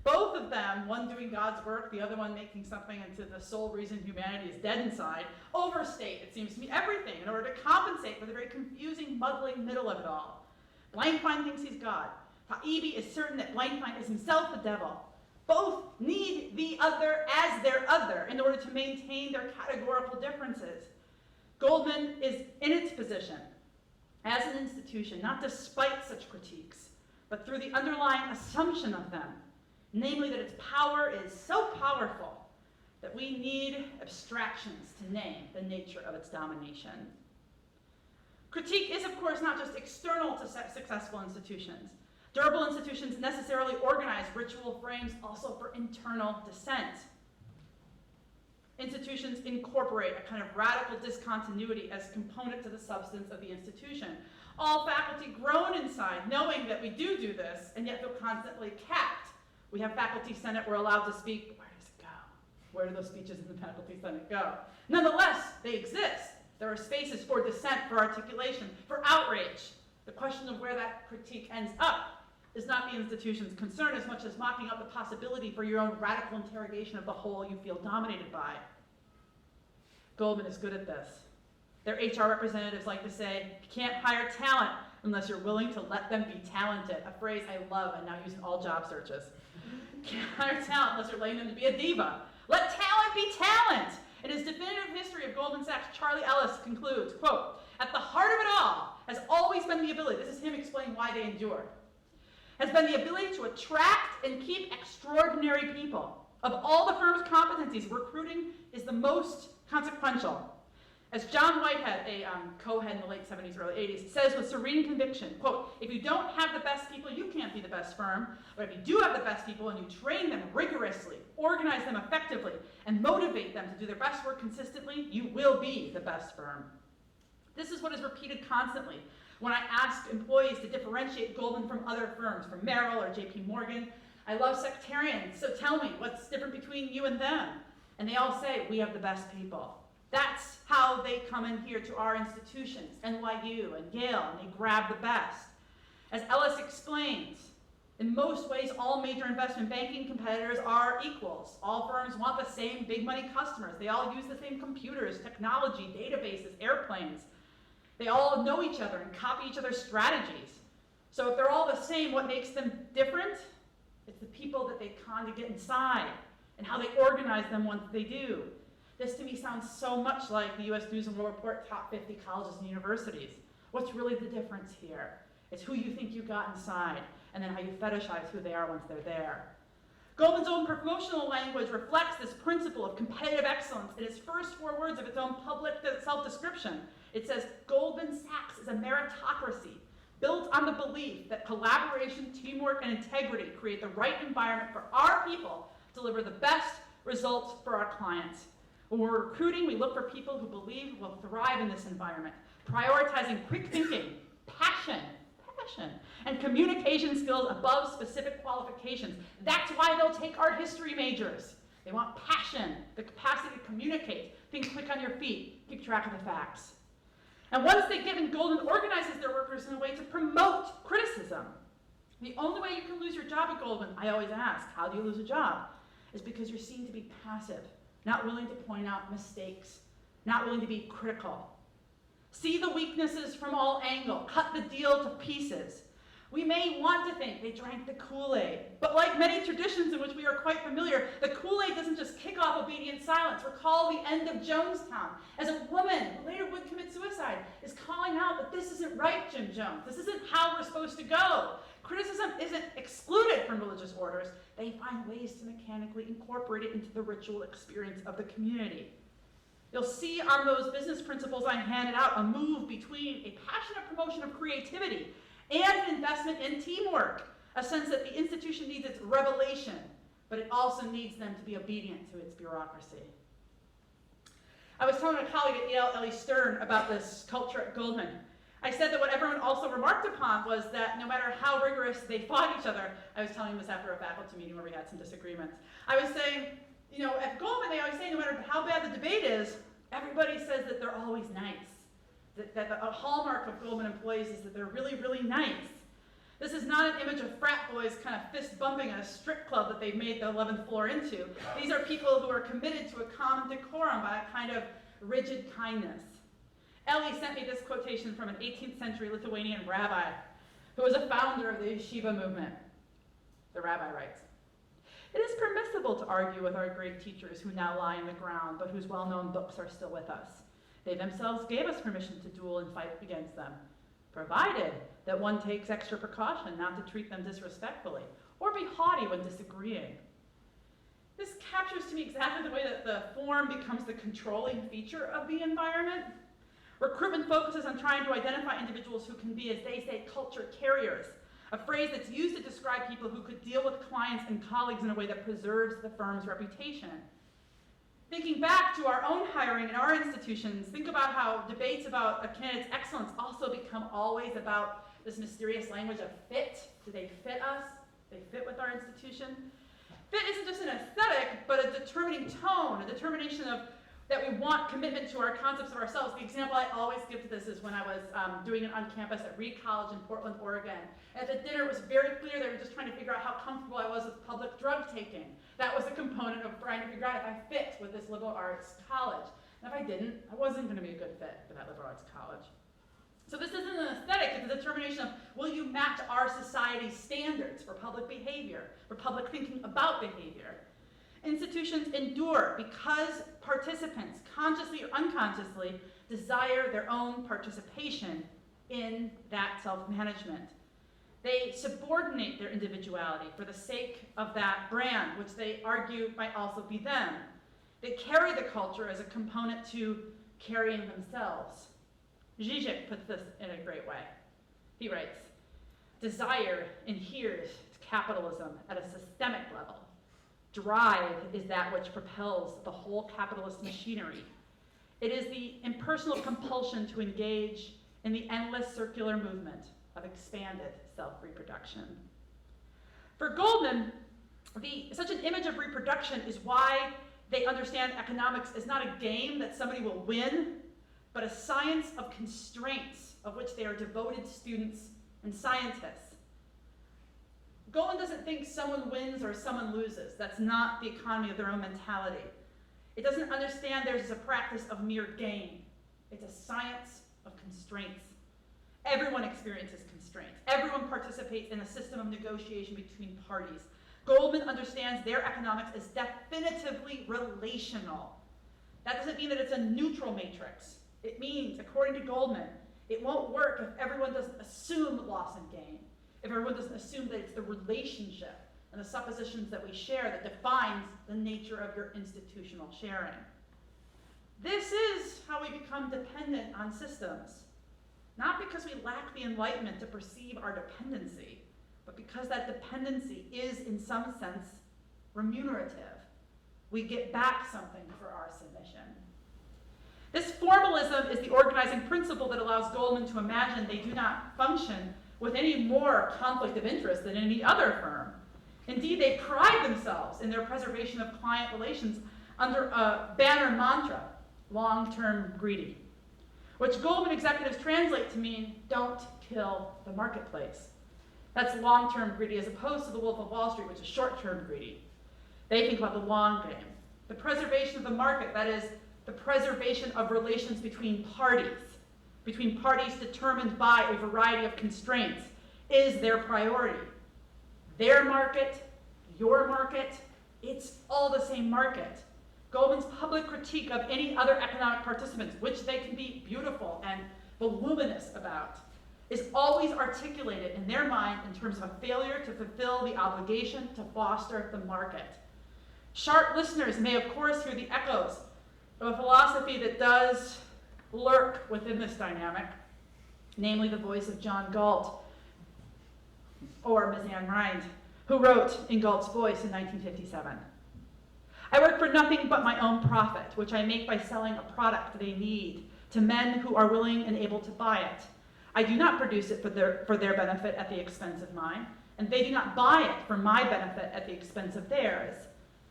Both of them, one doing God's work, the other one making something into the sole reason humanity is dead inside, overstate, it seems to me, everything in order to compensate for the very confusing, muddling middle of it all. Blankfein thinks he's God. Taibbi is certain that Blankfein is himself the devil. Both need the other as their other in order to maintain their categorical differences. Goldman is in its position as an institution, not despite such critiques, but through the underlying assumption of them, namely that its power is so powerful that we need abstractions to name the nature of its domination. Critique is, of course, not just external to successful institutions. Durable institutions necessarily organize ritual frames also for internal dissent. Institutions incorporate a kind of radical discontinuity as component to the substance of the institution. All faculty groan inside, knowing that we do this, and yet feel constantly capped. We have faculty senate, we're allowed to speak. Where does it go? Where do those speeches in the faculty senate go? Nonetheless, they exist. There are spaces for dissent, for articulation, for outrage. The question of where that critique ends up is not the institution's concern as much as mocking up the possibility for your own radical interrogation of the whole you feel dominated by. Goldman is good at this. Their HR representatives like to say, you can't hire talent unless you're willing to let them be talented, a phrase I love and now use in all job searches. You can't hire talent unless you're letting them to be a diva. Let talent be talent. In his definitive history of Goldman Sachs, Charlie Ellis concludes, quote, at the heart of it all has always been the ability, this is him explaining why they endure, has been the ability to attract and keep extraordinary people. Of all the firm's competencies, recruiting is the most consequential. As John Whitehead, a co-head in the late 70s, early 80s, says with serene conviction, quote, if you don't have the best people, you can't be the best firm. But if you do have the best people and you train them rigorously, organize them effectively, and motivate them to do their best work consistently, you will be the best firm. This is what is repeated constantly. When I ask employees to differentiate Goldman from other firms, from Merrill or JP Morgan, I love sectarians, so tell me, what's different between you and them? And they all say, we have the best people. That's how they come in here to our institutions, NYU and Yale, and they grab the best. As Ellis explains, in most ways, all major investment banking competitors are equals. All firms want the same big money customers. They all use the same computers, technology, databases, airplanes. They all know each other and copy each other's strategies. So if they're all the same, what makes them different? It's the people that they con to get inside and how they organize them once they do. This to me sounds so much like the US News and World Report top 50 colleges and universities. What's really the difference here? It's who you think you got inside and then how you fetishize who they are once they're there. Goldman's own promotional language reflects this principle of competitive excellence in its first 4 words of its own public self-description. It says, Goldman Sachs is a meritocracy built on the belief that collaboration, teamwork, and integrity create the right environment for our people to deliver the best results for our clients. When we're recruiting, we look for people who believe will thrive in this environment, prioritizing quick thinking, passion, and communication skills above specific qualifications. That's why they'll take art history majors. They want passion, the capacity to communicate, think quick on your feet, keep track of the facts. And once they get in, Goldman organizes their workers in a way to promote criticism. The only way you can lose your job at Goldman, I always ask, how do you lose a job? Is because you're seen to be passive, not willing to point out mistakes, not willing to be critical. See the weaknesses from all angles, cut the deal to pieces. We may want to think they drank the Kool-Aid, but like many traditions in which we are quite familiar, the Kool-Aid doesn't just kick off obedient silence. Recall the end of Jonestown, as a woman who later would commit suicide is calling out that this isn't right, Jim Jones. This isn't how we're supposed to go. Criticism isn't excluded from religious orders. They find ways to mechanically incorporate it into the ritual experience of the community. You'll see on those business principles I handed out a move between a passionate promotion of creativity and an investment in teamwork, a sense that the institution needs its revelation, but it also needs them to be obedient to its bureaucracy. I was telling a colleague at Yale, Ellie Stern, about this culture at Goldman. I said that what everyone also remarked upon was that no matter how rigorous they fought each other, I was telling this after a faculty meeting where we had some disagreements. I was saying, you know, at Goldman, they always say no matter how bad the debate is, everybody says that they're always nice. That a hallmark of Goldman employees is that they're really, really nice. This is not an image of frat boys kind of fist bumping at a strip club that they've made the 11th floor into. These are people who are committed to a common decorum by a kind of rigid kindness. Ellie sent me this quotation from an 18th century Lithuanian rabbi who was a founder of the yeshiva movement. The rabbi writes, "It is permissible to argue with our great teachers who now lie in the ground, but whose well-known books are still with us. They themselves gave us permission to duel and fight against them, provided that one takes extra precaution not to treat them disrespectfully or be haughty when disagreeing." This captures to me exactly the way that the form becomes the controlling feature of the environment. Recruitment focuses on trying to identify individuals who can be, as they say, culture carriers, a phrase that's used to describe people who could deal with clients and colleagues in a way that preserves the firm's reputation. Thinking back to our own hiring in our institutions, think about how debates about a candidate's excellence also become always about this mysterious language of fit. Do they fit us? Do they fit with our institution? Fit isn't just an aesthetic, but a determining tone, a determination of that we want commitment to our concepts of ourselves. The example I always give to this is when I was doing it on campus at Reed College in Portland, Oregon. At the dinner, it was very clear they were just trying to figure out how comfortable I was with public drug taking. That was a component of trying to figure out if I fit with this liberal arts college. And if I didn't, I wasn't going to be a good fit for that liberal arts college. So this isn't an aesthetic, it's a determination of, will you match our society's standards for public behavior, for public thinking about behavior? Institutions endure because participants, consciously or unconsciously, desire their own participation in that self-management. They subordinate their individuality for the sake of that brand, which they argue might also be them. They carry the culture as a component to carrying themselves. Zizek puts this in a great way. He writes, desire inheres to capitalism at a systemic level. Drive is that which propels the whole capitalist machinery. It is the impersonal compulsion to engage in the endless circular movement of expanded self-reproduction. For Goldman, such an image of reproduction is why they understand economics is not a game that somebody will win, but a science of constraints of which they are devoted students and scientists. Goldman doesn't think someone wins or someone loses. That's not the economy of their own mentality. It doesn't understand theirs as a practice of mere gain. It's a science of constraints. Everyone experiences constraints. Everyone participates in a system of negotiation between parties. Goldman understands their economics as definitively relational. That doesn't mean that it's a neutral matrix. It means, according to Goldman, it won't work if everyone doesn't assume loss and gain, if everyone doesn't assume that it's the relationship and the suppositions that we share that defines the nature of your institutional sharing. This is how we become dependent on systems, not because we lack the enlightenment to perceive our dependency, but because that dependency is, in some sense, remunerative. We get back something for our submission. This formalism is the organizing principle that allows Goldman to imagine they do not function with any more conflict of interest than any other firm. Indeed, they pride themselves in their preservation of client relations under a banner mantra, long-term greedy, which Goldman executives translate to mean, don't kill the marketplace. That's long-term greedy as opposed to the Wolf of Wall Street, which is short-term greedy. They think about the long game. The preservation of the market, that is, the preservation of relations between parties determined by a variety of constraints, is their priority. Their market, your market, it's all the same market. Goldman's public critique of any other economic participants, which they can be beautiful and voluminous about, is always articulated in their mind in terms of a failure to fulfill the obligation to foster the market. Sharp listeners may, of course, hear the echoes of a philosophy that does lurk within this dynamic, namely the voice of John Galt, or Ms. Anne Rind, who wrote in Galt's Voice in 1957, I work for nothing but my own profit, which I make by selling a product they need to men who are willing and able to buy it. I do not produce it for their benefit at the expense of mine, and they do not buy it for my benefit at the expense of theirs.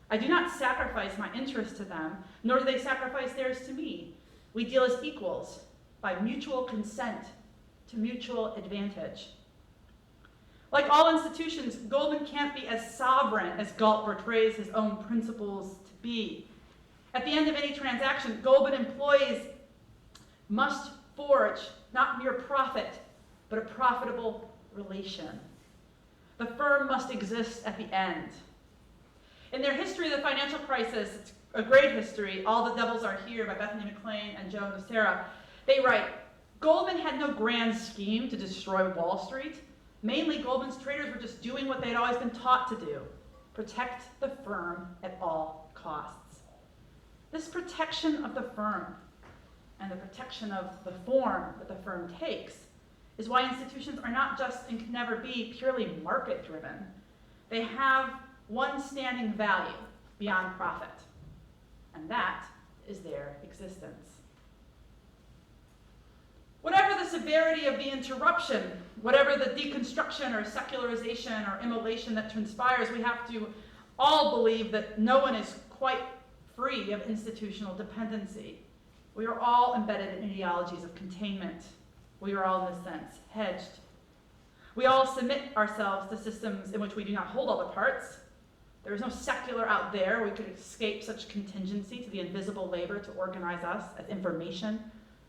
I do not sacrifice my interest to them, nor do they sacrifice theirs to me. We deal as equals by mutual consent to mutual advantage. Like all institutions, Goldman can't be as sovereign as Galt portrays his own principles to be. At the end of any transaction, Goldman employees must forge not mere profit, but a profitable relation. The firm must exist at the end. In their history of the financial crisis, it's a great history, All the Devils Are Here by Bethany McLean and Joan Nocera, they write, Goldman had no grand scheme to destroy Wall Street. Mainly, Goldman's traders were just doing what they'd always been taught to do, protect the firm at all costs. This protection of the firm and the protection of the form that the firm takes is why institutions are not just and can never be purely market-driven. They have one standing value beyond profit, and that is their existence. Whatever the severity of the interruption, whatever the deconstruction or secularization or immolation that transpires, we have to all believe that no one is quite free of institutional dependency. We are all embedded in ideologies of containment. We are all, in a sense, hedged. We all submit ourselves to systems in which we do not hold all the parts. There is no secular out there. We could escape such contingency to the invisible labor to organize us as information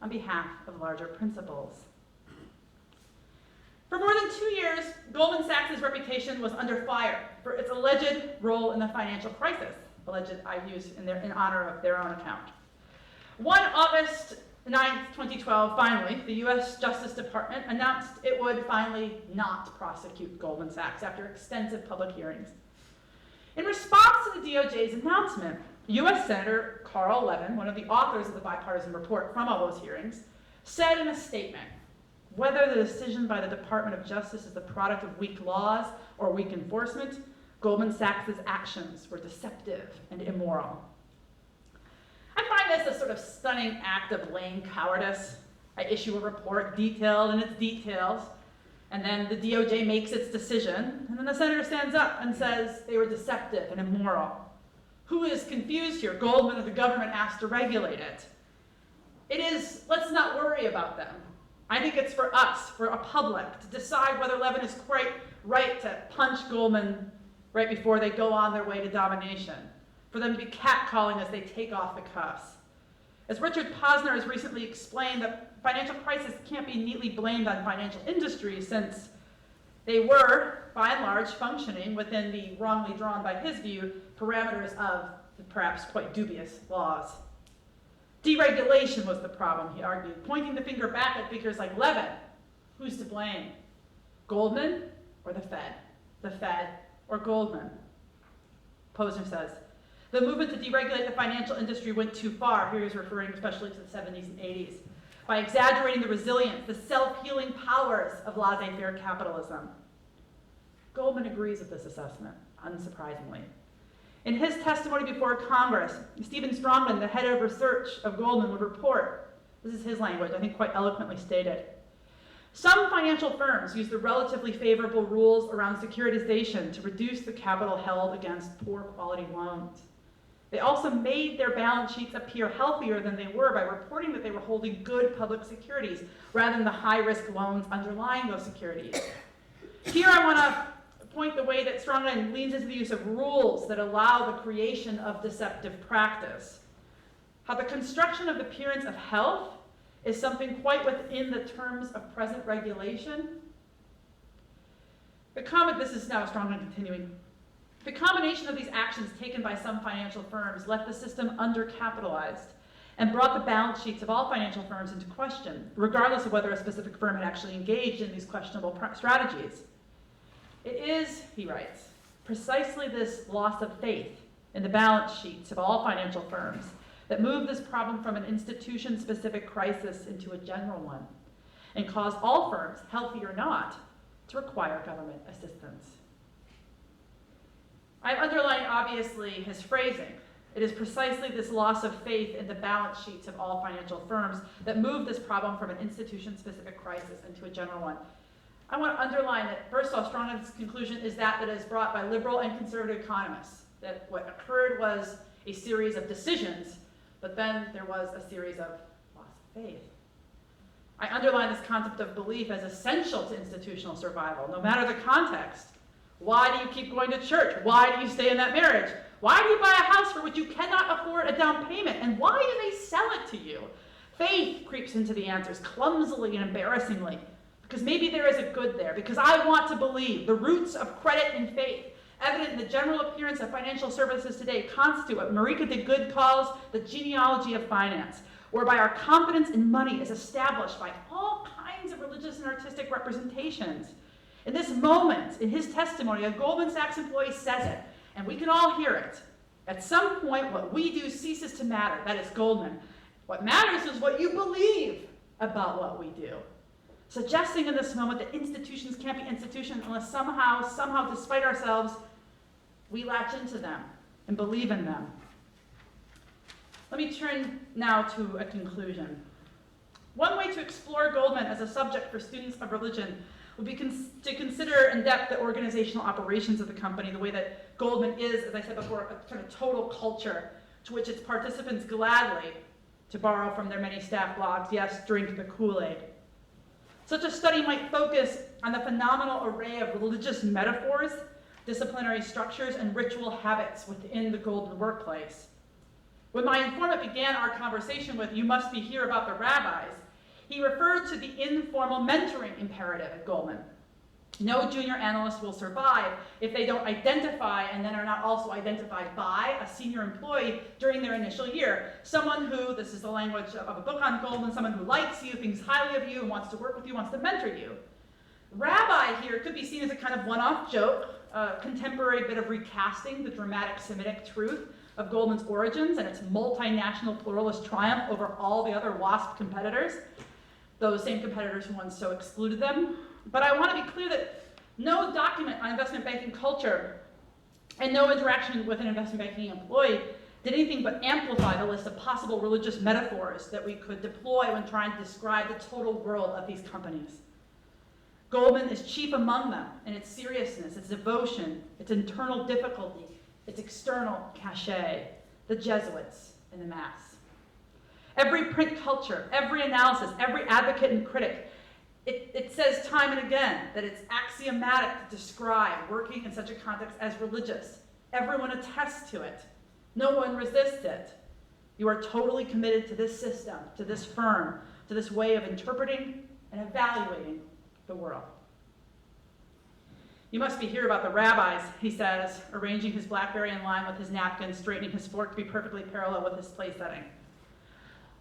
on behalf of larger principles. For more than 2 years, Goldman Sachs' reputation was under fire for its alleged role in the financial crisis. Alleged, I use in honor of their own account. One August 9th, 2012, finally, the US Justice Department announced it would finally not prosecute Goldman Sachs after extensive public hearings. In response to the DOJ's announcement, US Senator Carl Levin, one of the authors of the bipartisan report from all those hearings, said in a statement, whether the decision by the Department of Justice is the product of weak laws or weak enforcement, Goldman Sachs' actions were deceptive and immoral. I find this a sort of stunning act of lame cowardice. I issue a report detailed in its details, and then the DOJ makes its decision, and then the senator stands up and says they were deceptive and immoral. Who is confused here, Goldman or the government asked to regulate it? It is, let's not worry about them. I think it's for us, for a public, to decide whether Levin is quite right to punch Goldman right before they go on their way to domination, for them to be catcalling as they take off the cuffs. As Richard Posner has recently explained, the financial crisis can't be neatly blamed on financial industry since they were, by and large, functioning within the wrongly drawn, by his view, parameters of the perhaps quite dubious laws. Deregulation was the problem, he argued, pointing the finger back at figures like Levin. Who's to blame? Goldman or the Fed? The Fed or Goldman? Posner says, the movement to deregulate the financial industry went too far. Here he's referring especially to the 70s and 80s, by exaggerating the resilience, the self-healing powers of laissez-faire capitalism. Goldman agrees with this assessment, unsurprisingly. In his testimony before Congress, Stephen Strongman, the head of research of Goldman, would report, this is his language, I think quite eloquently stated, some financial firms use the relatively favorable rules around securitization to reduce the capital held against poor quality loans. They also made their balance sheets appear healthier than they were by reporting that they were holding good public securities rather than the high-risk loans underlying those securities. Here I want to point the way that Strongman leans into the use of rules that allow the creation of deceptive practice. How the construction of the appearance of health is something quite within the terms of present regulation. This is now Strongman continuing. The combination of these actions taken by some financial firms left the system undercapitalized and brought the balance sheets of all financial firms into question, regardless of whether a specific firm had actually engaged in these questionable strategies. It is, he writes, precisely this loss of faith in the balance sheets of all financial firms that moved this problem from an institution-specific crisis into a general one and caused all firms, healthy or not, to require government assistance. I've underlined, obviously, his phrasing. It is precisely this loss of faith in the balance sheets of all financial firms that moved this problem from an institution-specific crisis into a general one. I want to underline that, first of all, Strongman's conclusion is that is brought by liberal and conservative economists, that what occurred was a series of decisions, but then there was a series of loss of faith. I underline this concept of belief as essential to institutional survival, no matter the context. Why do you keep going to church? Why do you stay in that marriage? Why do you buy a house for which you cannot afford a down payment? And why do they sell it to you? Faith creeps into the answers clumsily and embarrassingly, because maybe there is a good there, because I want to believe. The roots of credit and faith, evident in the general appearance of financial services today, constitute what Marika de Good calls the genealogy of finance, whereby our confidence in money is established by all kinds of religious and artistic representations. In this moment, in his testimony, a Goldman Sachs employee says it, and we can all hear it. At some point, what we do ceases to matter. That is Goldman. What matters is what you believe about what we do. suggesting in this moment that institutions can't be institutions unless somehow, despite ourselves, we latch into them and believe in them. Let me turn now to a conclusion. One way to explore Goldman as a subject for students of religion would be to consider in depth the organizational operations of the company, the way that Goldman is, as I said before, a kind of total culture to which its participants gladly, to borrow from their many staff blogs, yes, drink the Kool-Aid. Such a study might focus on the phenomenal array of religious metaphors, disciplinary structures, and ritual habits within the Goldman workplace. When my informant began our conversation with, "You must be here about the rabbis," he referred to the informal mentoring imperative at Goldman. No junior analyst will survive if they don't identify and then are not also identified by a senior employee during their initial year. Someone who, this is the language of a book on Goldman, someone who likes you, thinks highly of you, and wants to work with you, wants to mentor you. Rabbi here could be seen as a kind of one-off joke, a contemporary bit of recasting the dramatic Semitic truth of Goldman's origins and its multinational pluralist triumph over all the other WASP competitors, those same competitors who once so excluded them. But I want to be clear that no document on investment banking culture and no interaction with an investment banking employee did anything but amplify the list of possible religious metaphors that we could deploy when trying to describe the total world of these companies. Goldman is chief among them in its seriousness, its devotion, its internal difficulty, its external cachet, the Jesuits in the mass. Every print culture, every analysis, every advocate and critic, it says time and again that it's axiomatic to describe working in such a context as religious. Everyone attests to it. No one resists it. You are totally committed to this system, to this firm, to this way of interpreting and evaluating the world. "You must be here about the rabbis," he says, arranging his BlackBerry in line with his napkin, straightening his fork to be perfectly parallel with his place setting.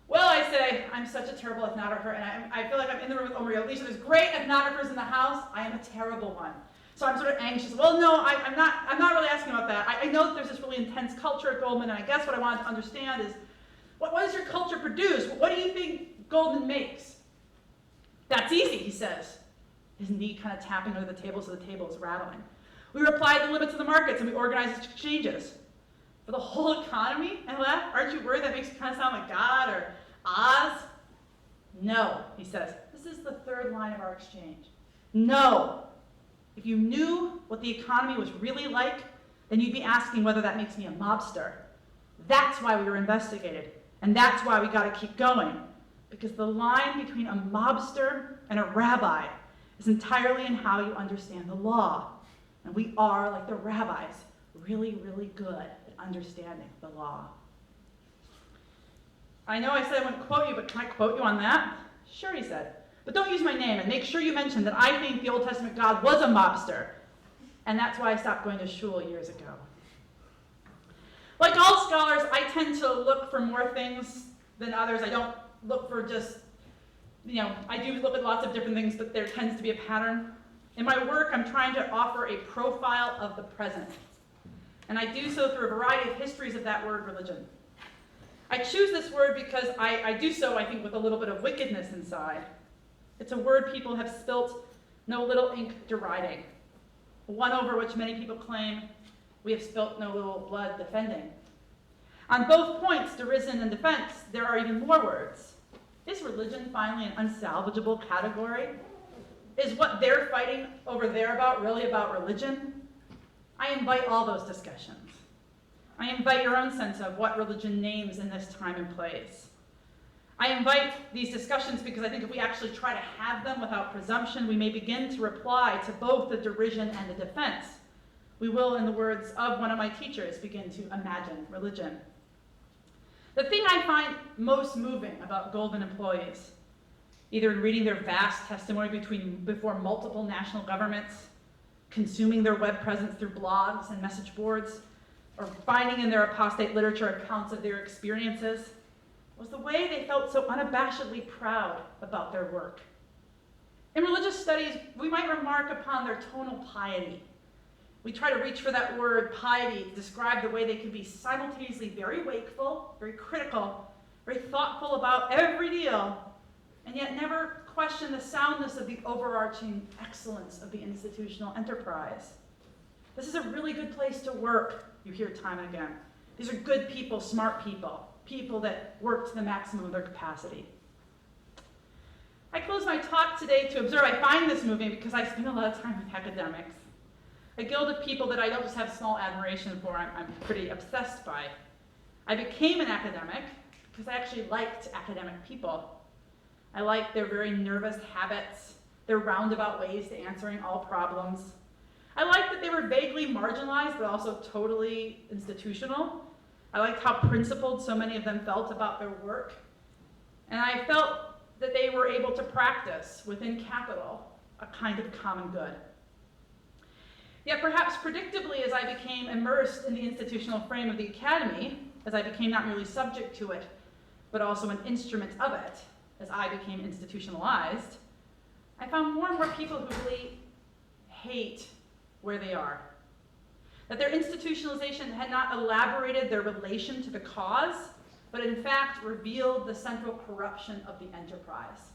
"Well," I say, "I'm such a terrible ethnographer, and I feel like I'm in the room with Omri. Alicia, there's great ethnographers in the house. I am a terrible one." So I'm sort of anxious. "Well, no, I'm not really asking about that. I know that there's this really intense culture at Goldman, and I guess what I wanted to understand is, what does your culture produce? What do you think Goldman makes?" "That's easy," he says, his knee kind of tapping under the table so the table is rattling. "We apply the limits of the markets, and we organize exchanges." "For the whole economy?" I laugh. "Aren't you worried that makes you kind of sound like God or Oz?" "No," he says. This is the third line of our exchange. "No. If you knew what the economy was really like, then you'd be asking whether that makes me a mobster. That's why we were investigated, and that's why we got to keep going, because the line between a mobster and a rabbi is entirely in how you understand the law. And we are, like the rabbis, really, really good at understanding the law." "I know I said I wouldn't quote you, but can I quote you on that?" "Sure," he said. "But don't use my name, and make sure you mention that I think the Old Testament God was a mobster. And that's why I stopped going to shul years ago." Like all scholars, I tend to look for more things than others. I don't look for just, I do look at lots of different things, but there tends to be a pattern. In my work, I'm trying to offer a profile of the present. And I do so through a variety of histories of that word, religion. I choose this word because I do so, I think, with a little bit of wickedness inside. It's a word people have spilt no little ink deriding, one over which many people claim we have spilt no little blood defending. On both points, derision and defense, there are even more words. Is religion finally an unsalvageable category? Is what they're fighting over there about really about religion? I invite all those discussions. I invite your own sense of what religion names in this time and place. I invite these discussions because I think if we actually try to have them without presumption, we may begin to reply to both the derision and the defense. We will, in the words of one of my teachers, begin to imagine religion. The thing I find most moving about Goldman employees, either in reading their vast testimony before multiple national governments, consuming their web presence through blogs and message boards, or finding in their apostate literature accounts of their experiences, was the way they felt so unabashedly proud about their work. In religious studies, we might remark upon their tonal piety. We try to reach for that word, piety, to describe the way they can be simultaneously very wakeful, very critical, very thoughtful about every deal, and yet never question the soundness of the overarching excellence of the institutional enterprise. This is a really good place to work, you hear time and again. These are good people, smart people, people that work to the maximum of their capacity. I close my talk today to observe. I find this moving because I spend a lot of time with academics. A guild of people that I don't just have small admiration for, I'm pretty obsessed by. I became an academic because I actually liked academic people. I liked their very nervous habits, their roundabout ways to answering all problems. I liked that they were vaguely marginalized, but also totally institutional. I liked how principled so many of them felt about their work. And I felt that they were able to practice within capital a kind of common good. Yet perhaps predictably, as I became immersed in the institutional frame of the academy, as I became not merely subject to it, but also an instrument of it, as I became institutionalized, I found more and more people who really hate where they are. That their institutionalization had not elaborated their relation to the cause, but in fact revealed the central corruption of the enterprise.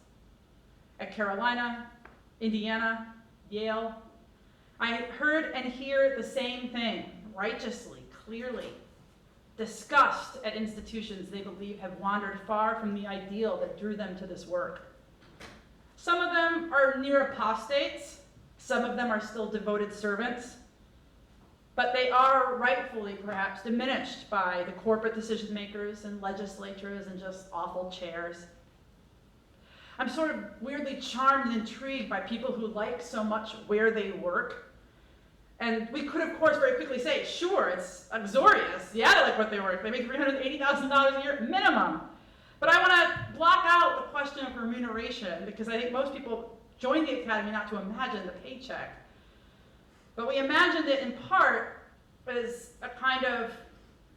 At Carolina, Indiana, Yale, I heard and hear the same thing, righteously, clearly. Disgust at institutions they believe have wandered far from the ideal that drew them to this work. Some of them are near apostates, some of them are still devoted servants, but they are rightfully perhaps diminished by the corporate decision makers and legislatures and just awful chairs. I'm sort of weirdly charmed and intrigued by people who like so much where they work. And we could, of course, very quickly say, sure, it's uxorious. Yeah, they like what they work. They make $380,000 a year minimum. But I want to block out the question of remuneration because I think most people join the academy not to imagine the paycheck. But we imagined it in part as a kind of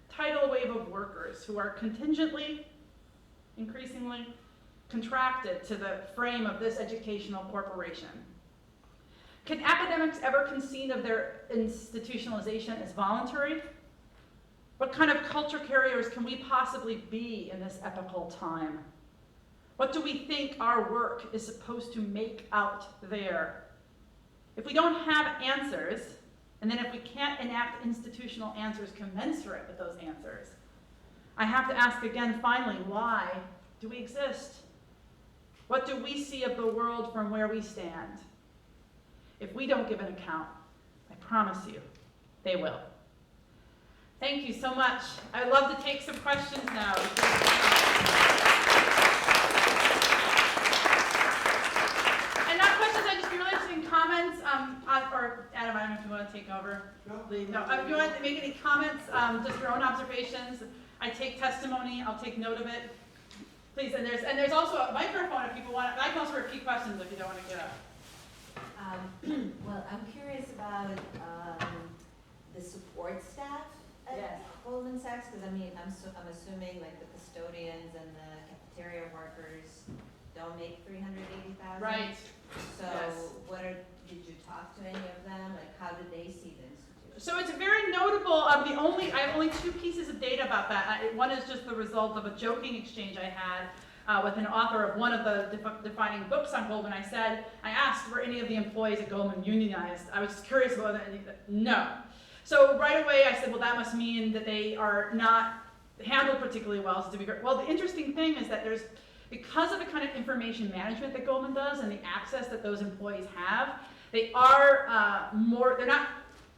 tidal wave of workers who are contingently, increasingly, contracted to the frame of this educational corporation. Can academics ever conceive of their institutionalization as voluntary? What kind of culture carriers can we possibly be in this epochal time? What do we think our work is supposed to make out there? If we don't have answers, and then if we can't enact institutional answers commensurate with those answers, I have to ask again, finally, why do we exist? What do we see of the world from where we stand? If we don't give an account, I promise you, they will. Thank you so much. I'd love to take some questions now. And not questions, I'd just be really interested in comments, or Adam, I don't know if you want to take over. No, if you want to make any comments, just your own observations. I take testimony, I'll take note of it. Please, and there's also a microphone if people want it. I can also repeat questions if you don't want to get up. Well, I'm curious about the support staff at Goldman Sachs, because I mean, I'm assuming like the custodians and the cafeteria workers don't make $380,000. Right. So, yes. Did you talk to any of them? Like, how did they see the institution? So it's very notable. I have only two pieces of data about that. One is just the result of a joking exchange I had with an author of one of the defining books on Goldman. I asked, were any of the employees at Goldman unionized? I was just curious about that. No. So right away I said, well, that must mean that they are not handled particularly well. So well, the interesting thing is that because of the kind of information management that Goldman does and the access that those employees have, they are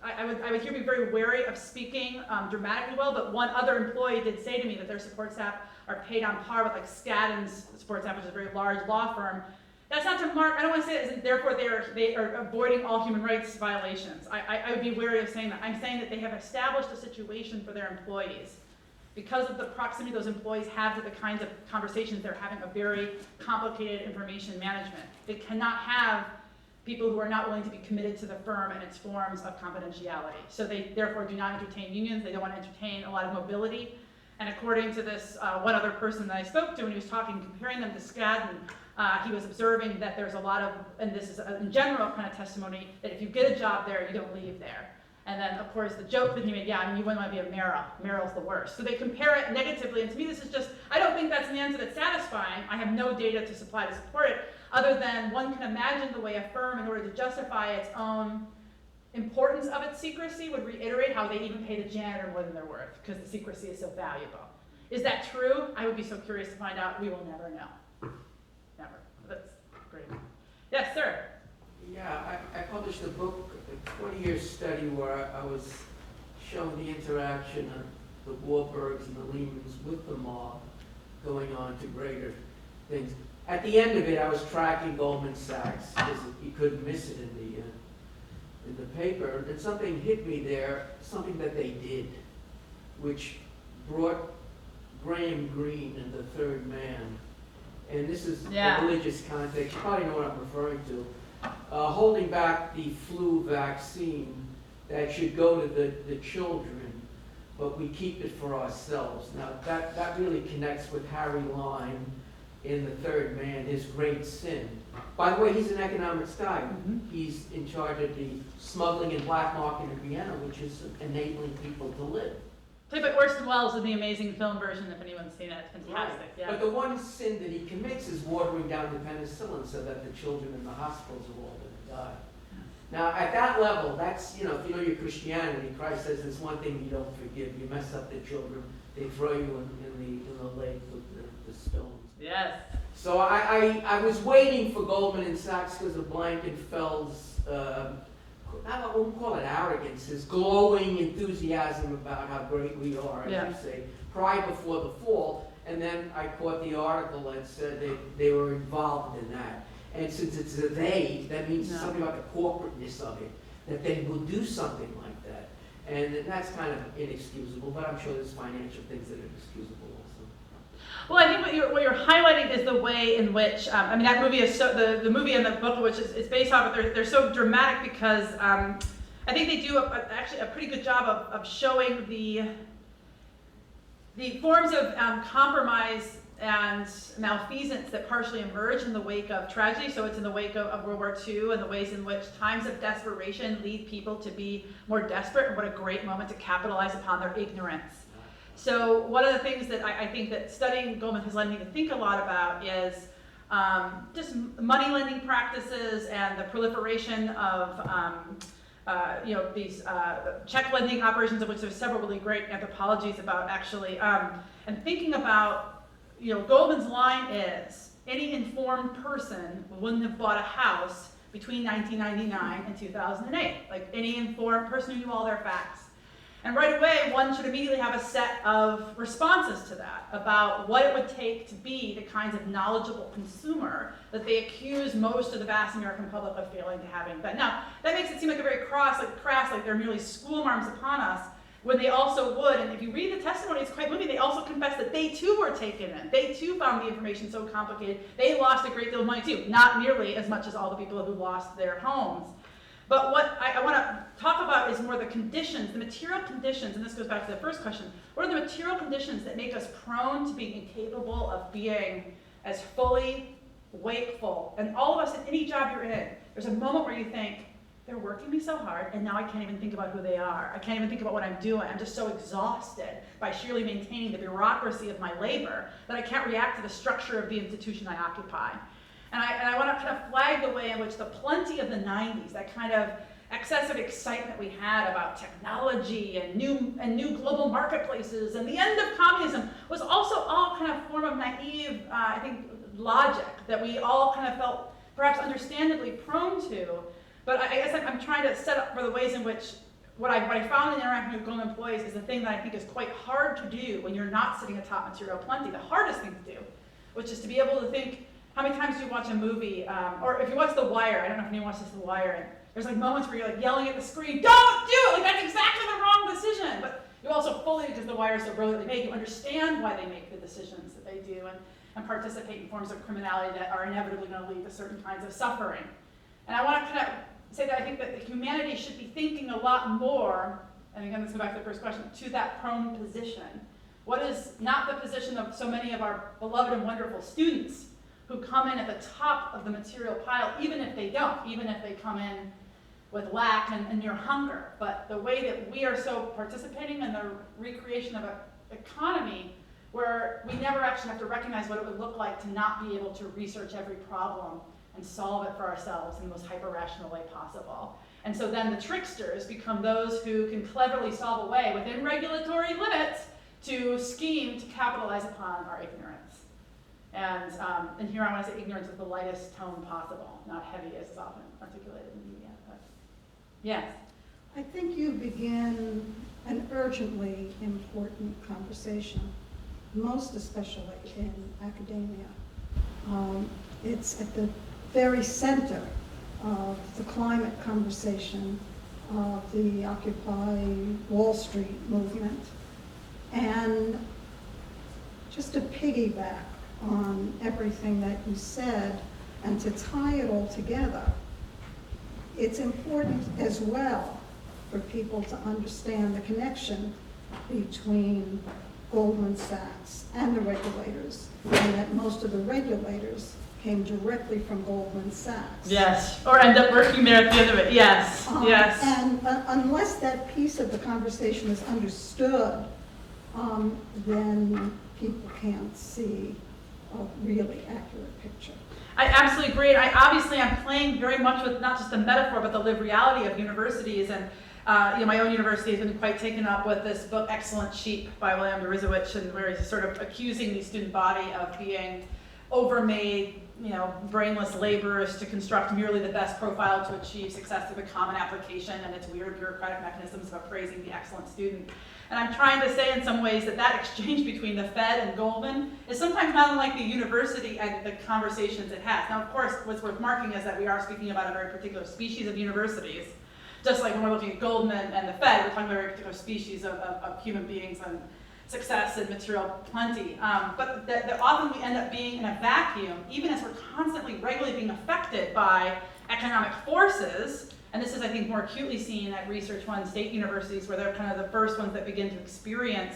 I would here be very wary of speaking dramatically well, but one other employee did say to me that their support staff are paid on par with like Skadden's support staff, which is a very large law firm. That's not to mark, I don't want to say that therefore they are avoiding all human rights violations. I would be wary of saying that. I'm saying that they have established a situation for their employees. Because of the proximity those employees have to the kinds of conversations they're having, a very complicated information management. They cannot have people who are not willing to be committed to the firm and its forms of confidentiality. So they therefore do not entertain unions, they don't want to entertain a lot of mobility. And according to this one other person that I spoke to when he was talking, comparing them to Skadden, he was observing that there's a lot of, and this is in general kind of testimony, that if you get a job there, you don't leave there. And then, of course, the joke that he made, yeah, I mean, you wouldn't want to be a Meryl. Meryl's the worst. So they compare it negatively, and to me this is just, I don't think that's an answer that's satisfying. I have no data to supply to support it, other than one can imagine the way a firm, in order to justify its own importance of its secrecy, would reiterate how they even pay the janitor more than they're worth, because the secrecy is so valuable. Is that true? I would be so curious to find out. We will never know. Never. That's great. Yes, sir. Yeah, I published a book, a 20-year study where I was showing the interaction of the Warburgs and the Lehmans with the mob going on to greater things. At the end of it, I was tracking Goldman Sachs, because you couldn't miss it in the paper, and something hit me there, something that they did, which brought Graham Greene and the Third Man, and this is a religious context, you probably know what I'm referring to, holding back the flu vaccine that should go to the children, but we keep it for ourselves. Now that really connects with Harry Lime in The Third Man, his great sin. By the way, he's an economics guy. He's in charge of the smuggling and black market in Vienna, which is enabling people to live. Played by Orson Welles in the amazing film version, if anyone's seen it. It's fantastic. Right. Yeah. But the one sin that he commits is watering down the penicillin so that the children in the hospitals are all going to die. Now, at that level, that's, if you know your Christianity, Christ says there's one thing you don't forgive. You mess up the children, they throw you in the lake with the stones. Yes. So I was waiting for Goldman and Sachs because of Blankenfeld's, I won't call it arrogance, his glowing enthusiasm about how great we are, as you say, pride before the fall. And then I caught the article that said they were involved in that. And since it's a they, that means something about the corporateness of it, that they will do something like that. And that's kind of inexcusable, but I'm sure there's financial things that are excusable also. Well, I think what you're highlighting is the way in which, I mean, that movie is so, the movie and the book, which is based off of, they're so dramatic because I think they do actually a pretty good job of showing the forms of compromise and malfeasance that partially emerge in the wake of tragedy. So it's in the wake of World War II and the ways in which times of desperation lead people to be more desperate, and what a great moment to capitalize upon their ignorance. So one of the things that I think that studying Goldman has led me to think a lot about is just money lending practices and the proliferation of these check lending operations, of which there's several really great anthropologies about actually, and thinking about, Goldman's line is, any informed person wouldn't have bought a house between 1999 and 2008. Like any informed person who knew all their facts. And right away, one should immediately have a set of responses to that about what it would take to be the kinds of knowledgeable consumer that they accuse most of the vast American public of failing to having been. Now, that makes it seem like a very crass, like they're merely schoolmarms upon us, when they also would, and if you read the testimony, it's quite moving, they also confess that they too were taken in. They too found the information so complicated. They lost a great deal of money too, not nearly as much as all the people who lost their homes. But what I want to talk about is more the conditions, the material conditions, and this goes back to the first question. What are the material conditions that make us prone to being incapable of being as fully wakeful? And all of us, in any job you're in, there's a moment where you think, they're working me so hard, and now I can't even think about who they are. I can't even think about what I'm doing. I'm just so exhausted by sheerly maintaining the bureaucracy of my labor that I can't react to the structure of the institution I occupy. And I want to kind of flag the way in which the plenty of the 90s, that kind of excessive excitement we had about technology and new global marketplaces and the end of communism, was also all kind of form of naive, I think, logic that we all kind of felt perhaps understandably prone to. But I guess I'm trying to set up for the ways in which what I found in interacting with Goldman employees is the thing that I think is quite hard to do when you're not sitting atop material plenty. The hardest thing to do, which is to be able to think, how many times do you watch a movie, or if you watch The Wire, I don't know if anyone watches The Wire, and there's like moments where you're like yelling at the screen, don't do it, like that's exactly the wrong decision. But you also fully, because The Wire is so brilliantly made, you understand why they make the decisions that they do and participate in forms of criminality that are inevitably going to lead to certain kinds of suffering. And I want to kind of say that I think that humanity should be thinking a lot more, and again, let's go back to the first question, to that prone position. What is not the position of so many of our beloved and wonderful students who come in at the top of the material pile, even if they don't, even if they come in with lack and near hunger. But the way that we are so participating in the recreation of an economy where we never actually have to recognize what it would look like to not be able to research every problem and solve it for ourselves in the most hyper-rational way possible. And so then the tricksters become those who can cleverly solve a way within regulatory limits to scheme to capitalize upon our ignorance. And here I want to say ignorance with the lightest tone possible, not heavy as is often articulated in the media. But yes? I think you begin an urgently important conversation, most especially in academia. It's at the very center of the climate conversation, of the Occupy Wall Street movement. And just to piggyback on everything that you said and to tie it all together, it's important as well for people to understand the connection between Goldman Sachs and the regulators, and that most of the regulators came directly from Goldman Sachs. Yes, or end up working there at the end of it. Yes, yes. And unless that piece of the conversation is understood, then people can't see a really accurate picture. I absolutely agree. I obviously am playing very much with not just the metaphor, but the lived reality of universities. And my own university has been quite taken up with this book, Excellent Sheep, by William Deresiewicz, and where he's sort of accusing the student body of being overmade, brainless laborers to construct merely the best profile to achieve success through the common application and its weird bureaucratic mechanisms of appraising the excellent student. And I'm trying to say in some ways that exchange between the Fed and Goldman is sometimes not unlike the university and the conversations it has. Now, of course, what's worth marking is that we are speaking about a very particular species of universities. Just like when we're looking at Goldman and the Fed, we're talking about a very particular species of human beings and success and material plenty. But that often we end up being in a vacuum, even as we're constantly, regularly being affected by economic forces. And this is, I think, more acutely seen at Research One state universities, where they're kind of the first ones that begin to experience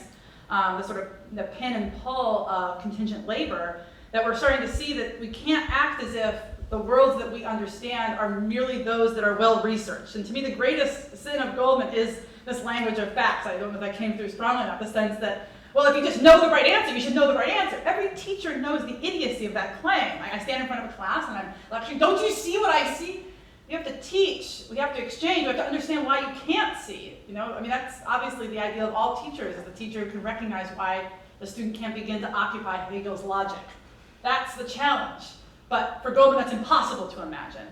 the sort of the pin and pull of contingent labor, that we're starting to see that we can't act as if the worlds that we understand are merely those that are well researched. And to me, the greatest sin of Goldman is this language of facts. I don't know if that came through strongly enough, the sense that, well, if you just know the right answer, you should know the right answer. Every teacher knows the idiocy of that claim. I stand in front of a class and I'm lecturing, don't you see what I see? You have to teach, we have to exchange, we have to understand why you can't see. That's obviously the ideal of all teachers, is the teacher who can recognize why the student can't begin to occupy Hegel's logic. That's the challenge. But for Goldman, that's impossible to imagine.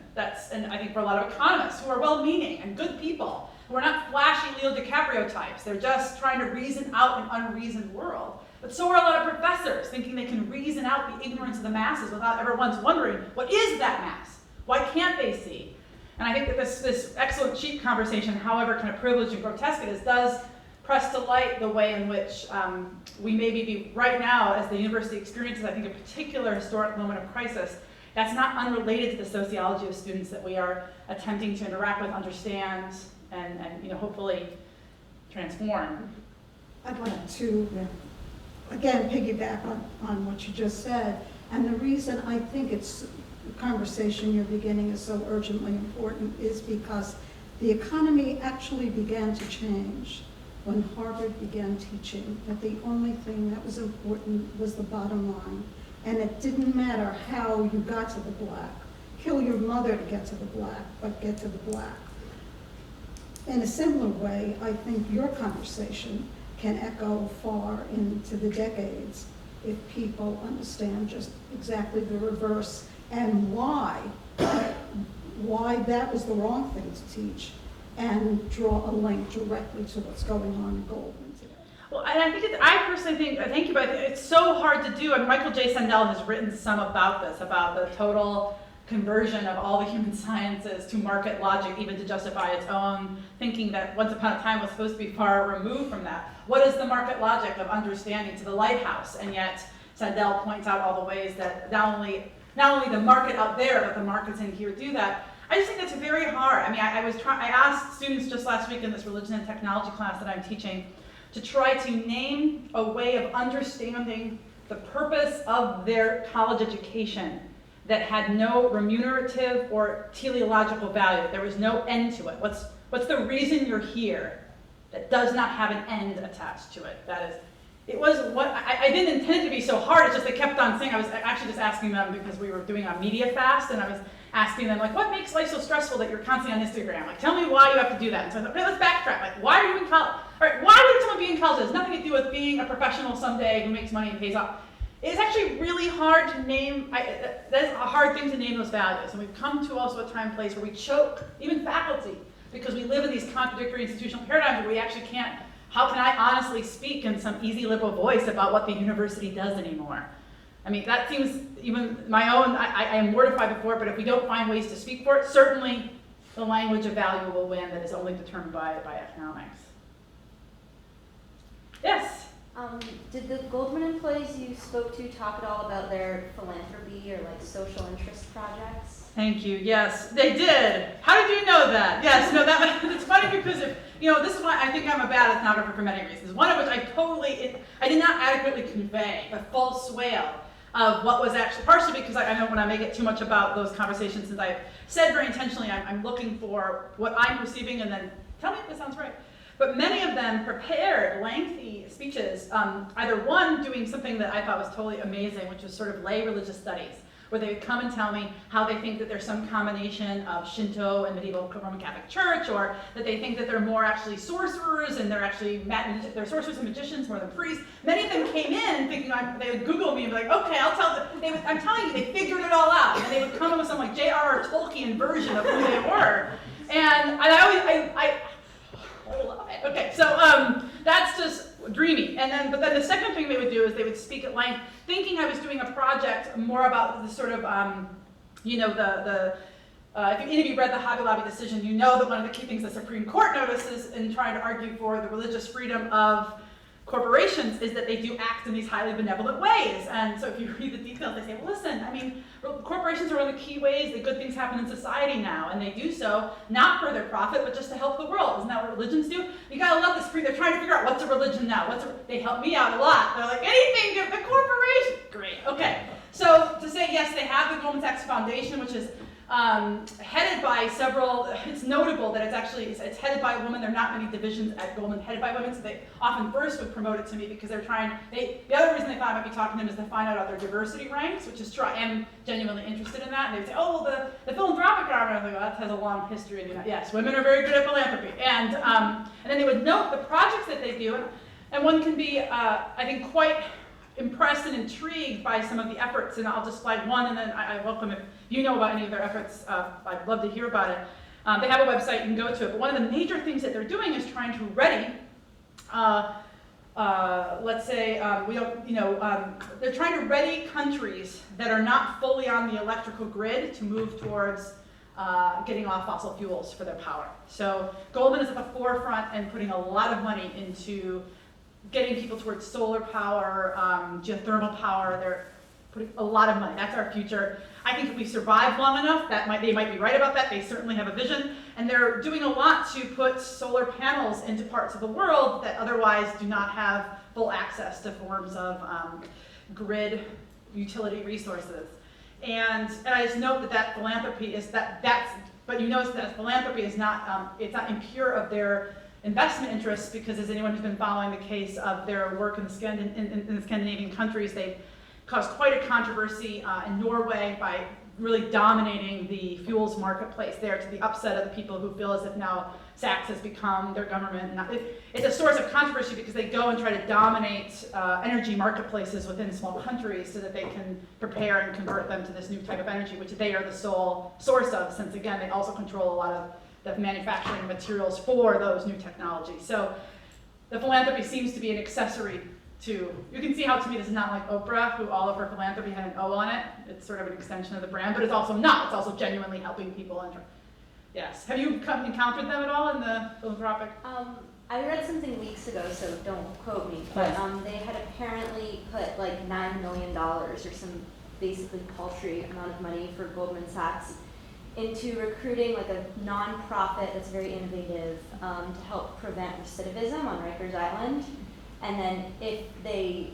And I think for a lot of economists who are well-meaning and good people, who are not flashy Leo DiCaprio types, they're just trying to reason out an unreasoned world. But so are a lot of professors, thinking they can reason out the ignorance of the masses without ever once wondering, what is that mass? Why can't they see? And I think that this excellent sheep conversation, however kind of privileged and grotesque it is, does press to light the way in which we maybe be right now, as the university experiences, I think, a particular historic moment of crisis that's not unrelated to the sociology of students that we are attempting to interact with, understand, and hopefully transform. I'd like to, again, piggyback on what you just said. And the reason I think the conversation you're beginning is so urgently important is because the economy actually began to change when Harvard began teaching that the only thing that was important was the bottom line. And it didn't matter how you got to the black. Kill your mother to get to the black, but get to the black. In a similar way, I think your conversation can echo far into the decades if people understand just exactly the reverse and why that was the wrong thing to teach, and draw a link directly to what's going on in Goldman today. Well, and I personally think, thank you, but it's so hard to do, and Michael J. Sandel has written some about this, about the total conversion of all the human sciences to market logic, even to justify its own thinking that once upon a time was supposed to be far removed from that. What is the market logic of understanding to the lighthouse? And yet Sandel points out all the ways that not only the market out there, but the markets in here do that. I just think that's very hard. I asked students just last week in this religion and technology class that I'm teaching to try to name a way of understanding the purpose of their college education that had no remunerative or teleological value. There was no end to it. What's the reason you're here that does not have an end attached to it? That is, it was what, I didn't intend it to be so hard, it's just they kept on saying, I was actually just asking them because we were doing a media fast, and I was asking them, like, what makes life so stressful that you're constantly on Instagram? Like, tell me why you have to do that. And so I thought, okay, let's backtrack. Like, why are you in college? All right, why would someone be in college? It has nothing to do with being a professional someday who makes money and pays off. It's actually really hard to name, that is a hard thing to name those values. And we've come to also a time and place where we choke, even faculty, because we live in these contradictory institutional paradigms where we actually can't, how can I honestly speak in some easy liberal voice about what the university does anymore? I mean, that seems, even my own, I am mortified before it, but if we don't find ways to speak for it, certainly the language of value will win that is only determined by economics. Yes? Did the Goldman employees you spoke to talk at all about their philanthropy or like social interest projects? Thank you. Yes, they did. How did you know that? Yes, no, it's funny because if, this is why I think I'm a bad ethnographer for many reasons. One of which I did not adequately convey the full swale of what was actually, partially because I know when I make it too much about those conversations, since I said very intentionally I'm looking for what I'm perceiving and then tell me if this sounds right. But many of them prepared lengthy speeches, either one doing something that I thought was totally amazing, which was sort of lay religious studies, where they would come and tell me how they think that there's some combination of Shinto and medieval Roman Catholic Church, or that they think that they're more actually sorcerers and they're actually they're sorcerers and magicians more than priests. Many of them came in thinking they would Google me and be like, okay, I'll tell them. I'm telling you, they figured it all out, and they would come in with some like J.R.R. Tolkien version of who they were. And I love it. Okay, so that's just dreamy. But then the second thing they would do is they would speak at length, thinking I was doing a project more about the sort of, if any of you read the Hobby Lobby decision, you know that one of the key things the Supreme Court notices in trying to argue for the religious freedom of corporations is that they do act in these highly benevolent ways. And so if you read the details, they say, well, listen, I mean, corporations are one of the key ways that good things happen in society now, and they do so not for their profit, but just to help the world. Isn't that what religions do? You gotta love this. They're trying to figure out what's a religion now. They help me out a lot. They're like, anything, give the corporation. Great, okay. So to say, yes, they have the Goldman Sachs Foundation, which is headed by several, it's notable that it's headed by a woman. There are not many divisions at Goldman headed by women, so they often first would promote it to me because they're the other reason they thought I might be talking to them is to find out about their diversity ranks, which is true. I am genuinely interested in that. And they would say, oh, well, the philanthropic arm, and I was like, well, that has a long history. And yes, women are very good at philanthropy. And then they would note the projects that they do, and one can be, I think, quite impressed and intrigued by some of the efforts, and I'll just flag one, and then I welcome if you know about any of their efforts, I'd love to hear about it. They have a website, you can go to it, but one of the major things that they're doing is trying to ready, let's say, they're trying to ready countries that are not fully on the electrical grid to move towards getting off fossil fuels for their power. So Goldman is at the forefront and putting a lot of money into getting people towards solar power, geothermal power. They're putting a lot of money. That's our future. I think if we survive long enough, they might be right about that. They certainly have a vision. And they're doing a lot to put solar panels into parts of the world that otherwise do not have full access to forms of grid utility resources. And I just note that philanthropy is but you notice that philanthropy is not, it's not impure of their investment interests, because as anyone who's been following the case of their work in the Scandinavian countries, they've caused quite a controversy in Norway by really dominating the fuels marketplace there, to the upset of the people who feel as if now Sachs has become their government. It's a source of controversy because they go and try to dominate energy marketplaces within small countries so that they can prepare and convert them to this new type of energy, which they are the sole source of, since again they also control a lot of the manufacturing materials for those new technologies. So the philanthropy seems to be an accessory to, you can see how to me this is not like Oprah, who all of her philanthropy had an O on it. It's sort of an extension of the brand, but it's also not. It's also genuinely helping people. Yes. Have you encountered them at all in the philanthropic? I read something weeks ago, so don't quote me, but they had apparently put like $9 million or some basically paltry amount of money for Goldman Sachs into recruiting like a non-profit that's very innovative to help prevent recidivism on Rikers Island. And then if they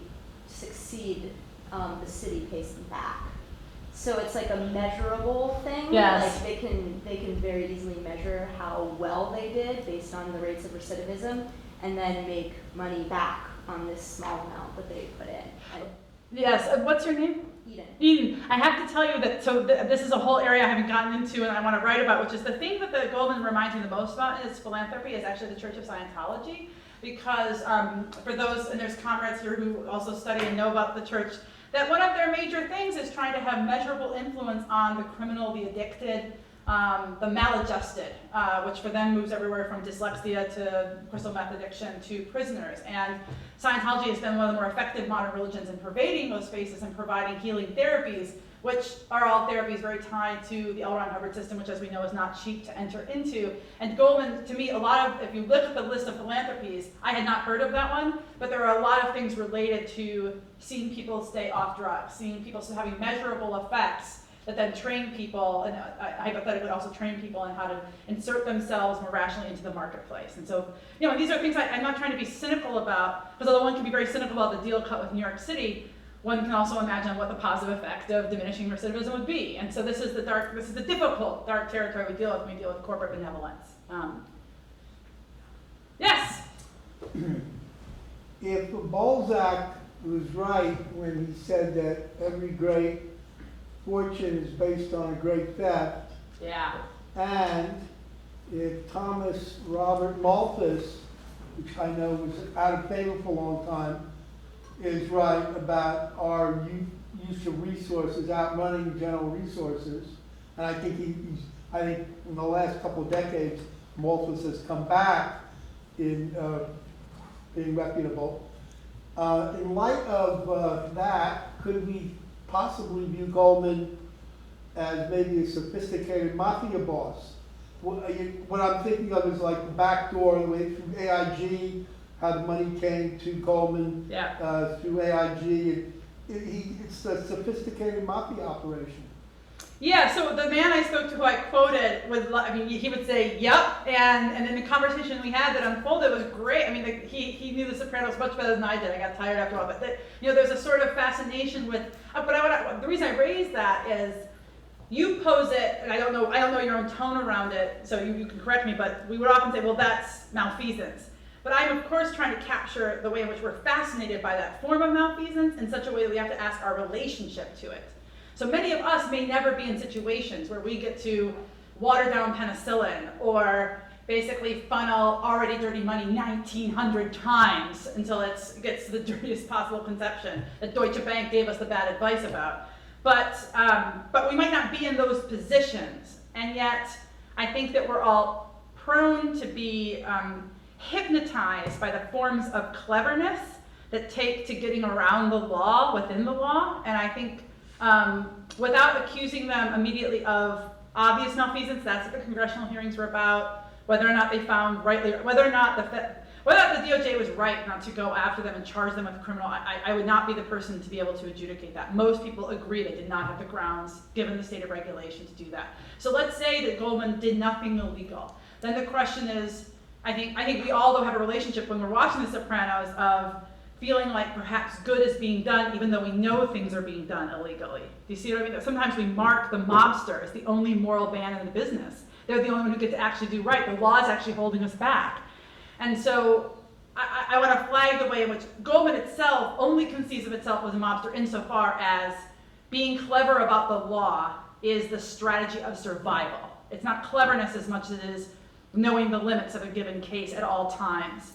succeed, the city pays them back. So it's like a measurable thing. Yes. Like they can very easily measure how well they did based on the rates of recidivism, and then make money back on this small amount that they put in. Yes, what's your name? Eden. Eden, I have to tell you that, this is a whole area I haven't gotten into and I want to write about, which is the thing that the Goldman reminds me the most about in its philanthropy is actually the Church of Scientology. Because for those, and there's comrades here who also study and know about the church, that one of their major things is trying to have measurable influence on the criminal, the addicted, the maladjusted, which for them moves everywhere from dyslexia to crystal meth addiction to prisoners. And Scientology has been one of the more effective modern religions in pervading those spaces and providing healing therapies, which are all therapies very tied to the L. Ron Hubbard system, which as we know is not cheap to enter into. And Goldman, to me, a lot of, if you look at the list of philanthropies, I had not heard of that one, but there are a lot of things related to seeing people stay off drugs, seeing people having measurable effects that then train people, and hypothetically also train people in how to insert themselves more rationally into the marketplace. And so, you know, these are things I'm not trying to be cynical about, because although one can be very cynical about the deal cut with New York City, one can also imagine what the positive effect of diminishing recidivism would be. And so this is the difficult dark territory we deal with when we deal with corporate benevolence. Yes? If Balzac was right when he said that every great fortune is based on a great theft, Yeah. and if Thomas Robert Malthus, which I know was out of favor for a long time, is right about our use of resources outrunning general resources, and I think I think in the last couple of decades, Malthus has come back in being reputable. In light of that, could we possibly view Goldman as maybe a sophisticated mafia boss? What I'm thinking of is like the back door, the way through AIG, how the money came to Goldman through AIG. It's a sophisticated mafia operation. Yeah, so the man I spoke to who I quoted was, I mean, he would say, yep, and in the conversation we had that unfolded was great. I mean, he knew The Sopranos much better than I did. I got tired after a while, but you know, there's a sort of fascination with, the reason I raised that is, you pose it, and I don't know your own tone around it, so you can correct me, but we would often say, well, that's malfeasance. But I'm, of course, trying to capture the way in which we're fascinated by that form of malfeasance in such a way that we have to ask our relationship to it. So many of us may never be in situations where we get to water down penicillin or basically funnel already dirty money 1,900 times until it gets to the dirtiest possible conception that Deutsche Bank gave us the bad advice about. But we might not be in those positions, and yet I think that we're all prone to be hypnotized by the forms of cleverness that take to getting around the law within the law, and I think without accusing them immediately of obvious malfeasance, that's what the congressional hearings were about, whether or not they found rightly, whether or not the DOJ was right not to go after them and charge them with criminal, I would not be the person to be able to adjudicate that. Most people agree they did not have the grounds, given the state of regulation, to do that. So let's say that Goldman did nothing illegal. Then the question is, I think we all though have a relationship when we're watching The Sopranos of feeling like perhaps good is being done even though we know things are being done illegally. Do you see what I mean? Sometimes we mark the mobster as the only moral man in the business. They're the only one who get to actually do right. The law is actually holding us back. And so I want to flag the way in which Goldman itself only conceives of itself as a mobster insofar as being clever about the law is the strategy of survival. It's not cleverness as much as it is knowing the limits of a given case at all times.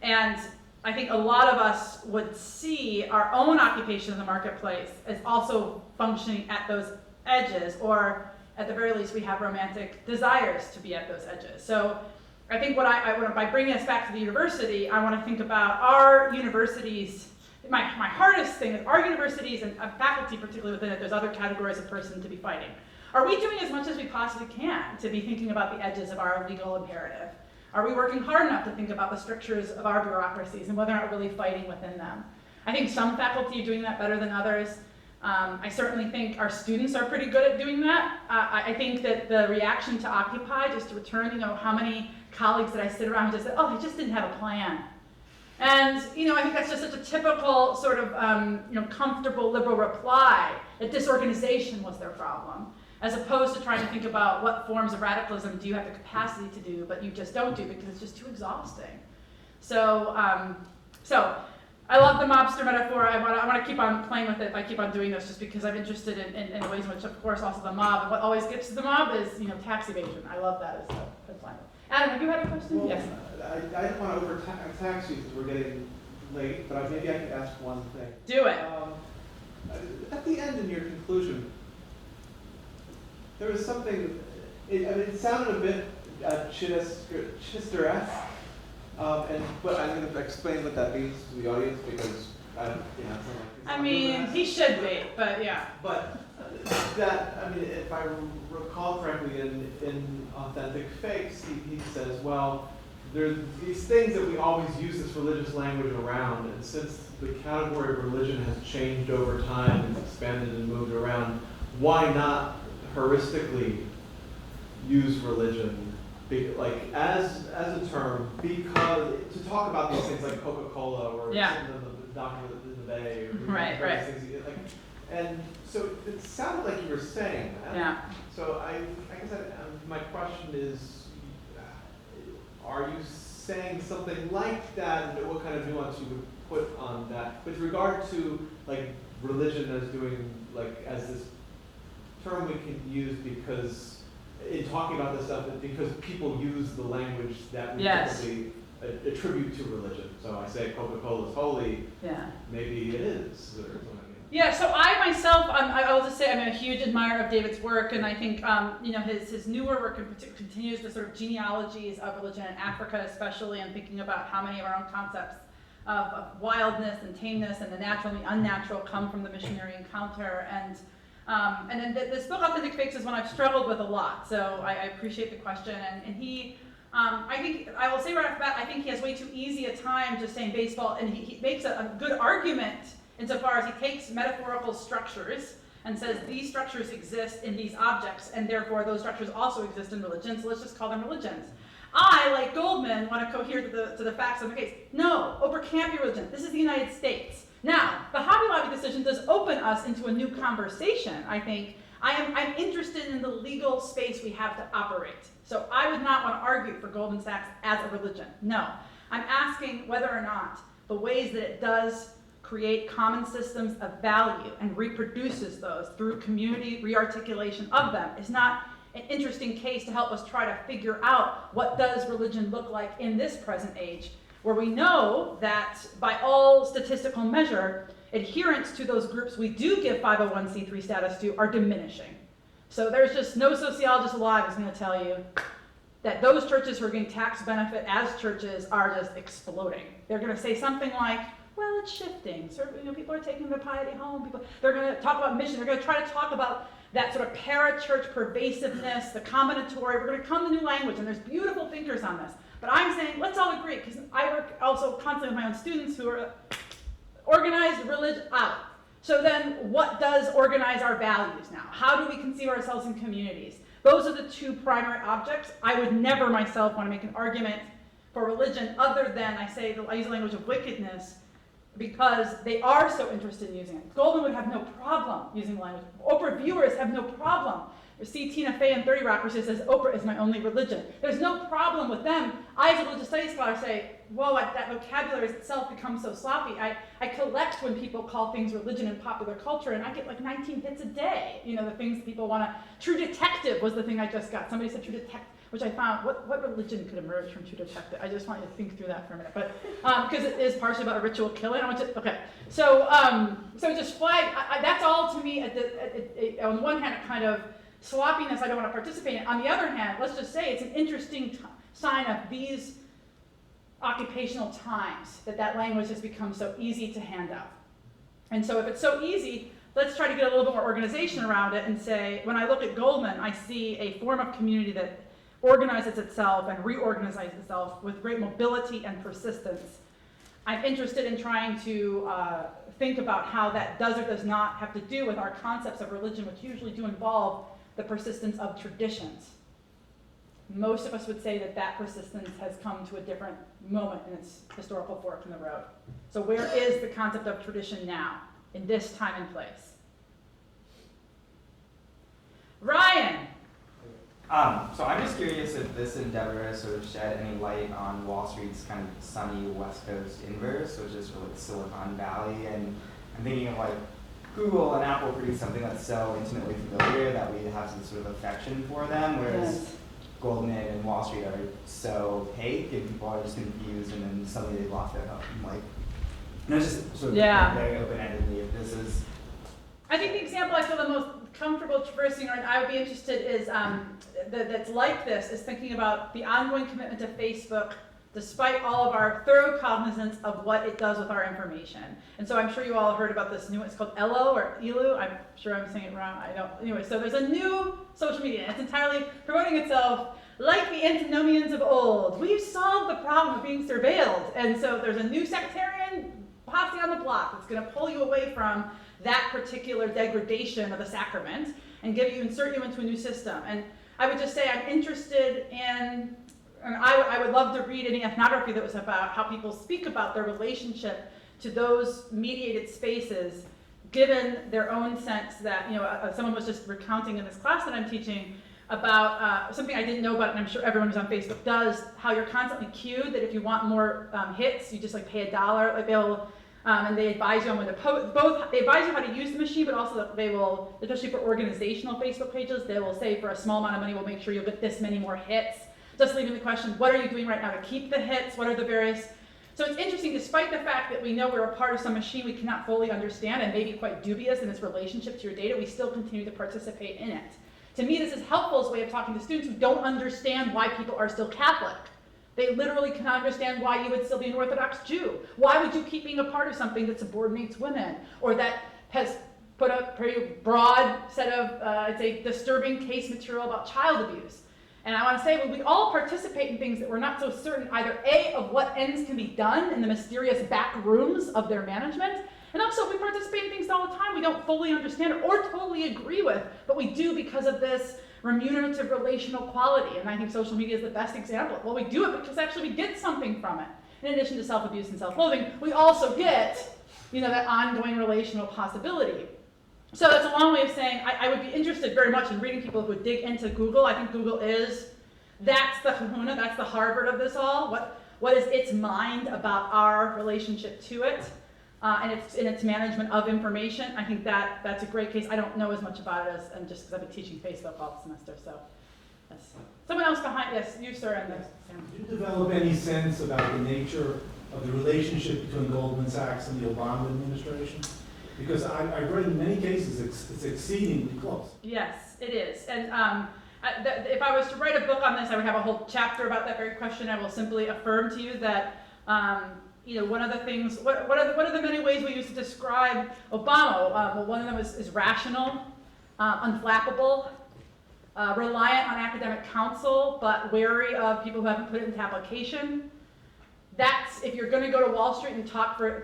And I think a lot of us would see our own occupation in the marketplace as also functioning at those edges, or at the very least we have romantic desires to be at those edges. So I think by bringing us back to the university, I want to think about our universities. My hardest thing is our universities and faculty, particularly within it, there's other categories of person to be fighting. Are we doing as much as we possibly can to be thinking about the edges of our legal imperative? Are we working hard enough to think about the strictures of our bureaucracies and whether or not we're really fighting within them? I think some faculty are doing that better than others. I certainly think our students are pretty good at doing that. I think that the reaction to Occupy, just to return, how many colleagues that I sit around who just said, oh, they just didn't have a plan. And, I think that's just such a typical sort of, comfortable liberal reply. that disorganization was their problem, as opposed to trying to think about what forms of radicalism do you have the capacity to do, but you just don't do because it's just too exhausting. So, I love the mobster metaphor. I want to keep on playing with it if I keep on doing this, just because I'm interested in ways in which, of course, also the mob, and what always gets to the mob is, tax evasion. I love that as a line. Adam, have you had a question? Well, Yes. I don't want to overtax you because we're getting late, but maybe I could ask one thing. Do it. At the end in your conclusion, there was something, it sounded a bit Chichester-esque, but I'm going to explain what that means to the audience because He should be, but yeah. But if I recall correctly, in Authentic Fakes, he says, well, there's these things that we always use this religious language around, and since the category of religion has changed over time and expanded and moved around, why not heuristically use religion as a term, because to talk about these things like Coca-Cola or the Doctor in the Bay, or Right. things, and so it sounded like you were saying that. Yeah. So I guess my question is, are you saying something like that? And what kind of nuance you would put on that with regard to religion as doing as this term we can use because in talking about this stuff because people use the language that we typically attribute to religion. So I say Coca-Cola is holy. Yeah. Maybe it is. Or something. Yeah, so I myself, I'll just say I'm a huge admirer of David's work, and I think his newer work in particular continues the sort of genealogies of religion in Africa, especially, and thinking about how many of our own concepts of wildness and tameness and the natural and the unnatural come from the missionary encounter. And then this book, Authentic Fakes, is one I've struggled with a lot. So I appreciate the question, and he. I will say right off the bat, I think he has way too easy a time just saying baseball, and he makes a good argument insofar as he takes metaphorical structures and says these structures exist in these objects, and therefore those structures also exist in religions, so let's just call them religions. I, like Goldman, want to cohere to the facts of the case. No, Oprah can't be religion. This is the United States. Now, the Hobby Lobby decision does open us into a new conversation, I think. I'm interested in the legal space we have to operate. So I would not want to argue for Goldman Sachs as a religion. No. I'm asking whether or not the ways that it does create common systems of value and reproduces those through community rearticulation of them is not an interesting case to help us try to figure out what does religion look like in this present age, where we know that by all statistical measure, adherence to those groups we do give 501c3 status to are diminishing. So there's just no sociologist alive who's going to tell you that those churches who are getting tax benefit as churches are just exploding. They're going to say something like, well, it's shifting. So, people are taking their piety home. They're going to talk about mission. They're going to try to talk about that sort of para-church pervasiveness, the combinatory. We're going to come to new language, and there's beautiful thinkers on this. But I'm saying, let's all agree, because I work also constantly with my own students who are organized religion out. So then what does organize our values now? How do we conceive ourselves in communities? Those are the two primary objects. I would never myself want to make an argument for religion other than I use the language of wickedness because they are so interested in using it. Goldman would have no problem using the language. Oprah viewers have no problem. You see Tina Fey in 30 Rock where she says, Oprah is my only religion. There's no problem with them. I, as a religious studies scholar, say, whoa, that vocabulary itself becomes so sloppy. I collect when people call things religion in popular culture, and I get like 19 hits a day. The things that people want to... True detective was the thing I just got. Somebody said true detective, which I found, what religion could emerge from true detective? I just want you to think through that for a minute. But, because it is partially about a ritual killing. So just flag, that's all to me, on the one hand, a kind of sloppiness I don't want to participate in. On the other hand, let's just say it's an interesting sign of these occupational times that language has become so easy to hand out. And so if it's so easy, let's try to get a little bit more organization around it and say, when I look at Goldman, I see a form of community that organizes itself and reorganizes itself with great mobility and persistence. I'm interested in trying to think about how that does or does not have to do with our concepts of religion, which usually do involve the persistence of traditions. Most of us would say that persistence has come to a different moment in its historical fork in the road. So where is the concept of tradition now, in this time and place? So I'm just curious if this endeavor has sort of shed any light on Wall Street's kind of sunny West Coast inverse, which is sort of like Silicon Valley. And I'm thinking of like Google and Apple produce something that's so intimately familiar that we have some sort of affection for them, whereas Yes. Goldman and Wall Street are so opaque and people are just confused and then suddenly they've lost their hope. Like, and it's just sort of Yeah. very open-endedly if this is. I think the example I feel the most comfortable traversing, or I would be interested is, that's like this, is thinking about the ongoing commitment to Facebook, despite all of our thorough cognizance of what it does with our information. And so I'm sure you all heard about this new one, it's called Elo or Elu, I'm sure I'm saying it wrong, I don't, anyway, so there's a new social media, and it's entirely promoting itself like the antinomians of old. We've solved the problem of being surveilled. And so there's a new sectarian posse on the block that's gonna pull you away from that particular degradation of the sacrament and insert you into a new system. And I would just say I'm interested in, and I would love to read any ethnography that was about how people speak about their relationship to those mediated spaces, given their own sense that, someone was just recounting in this class that I'm teaching about something I didn't know about, and I'm sure everyone who's on Facebook does, how you're constantly cued, that if you want more hits, you just like pay $1, like they'll, and they advise you on when to post, they advise you how to use the machine, but also that they will, especially for organizational Facebook pages, they will say for a small amount of money, we'll make sure you'll get this many more hits. Just leaving the question, what are you doing right now to keep the hits? What are the various, so it's interesting, despite the fact that we know we're a part of some machine we cannot fully understand and may be quite dubious in its relationship to your data, we still continue to participate in it. To me, this is helpful as a way of talking to students who don't understand why people are still Catholic. They literally cannot understand why you would still be an Orthodox Jew. Why would you keep being a part of something that subordinates women, or that has put a pretty broad set of, it's a disturbing case material about child abuse. And I want to say, well, we all participate in things that we're not so certain either A, of what ends can be done in the mysterious back rooms of their management, and also we participate in things all the time we don't fully understand or totally agree with, but we do because of this remunerative relational quality. And I think social media is the best example. Well, we do it because actually we get something from it. In addition to self-abuse and self-loathing, we also get, that ongoing relational possibility. So that's a long way of saying I would be interested very much in reading people who would dig into Google. I think Google that's the kahuna, that's the Harvard of this all. What is its mind about our relationship to it, and its management of information. I think that's a great case. I don't know as much about it and just because I've been teaching Facebook all semester. So yes. Someone else behind, yes, you sir. And Did you develop any sense about the nature of the relationship between Goldman Sachs and the Obama administration? Because I've read in many cases it's exceedingly close. Yes, it is. And if I was to write a book on this, I would have a whole chapter about that very question. I will simply affirm to you that, one of the things, what are the many ways we use to describe Obama? Well, one of them is rational, unflappable, reliant on academic counsel, but wary of people who haven't put it into application. That's, if you're going to go to Wall Street and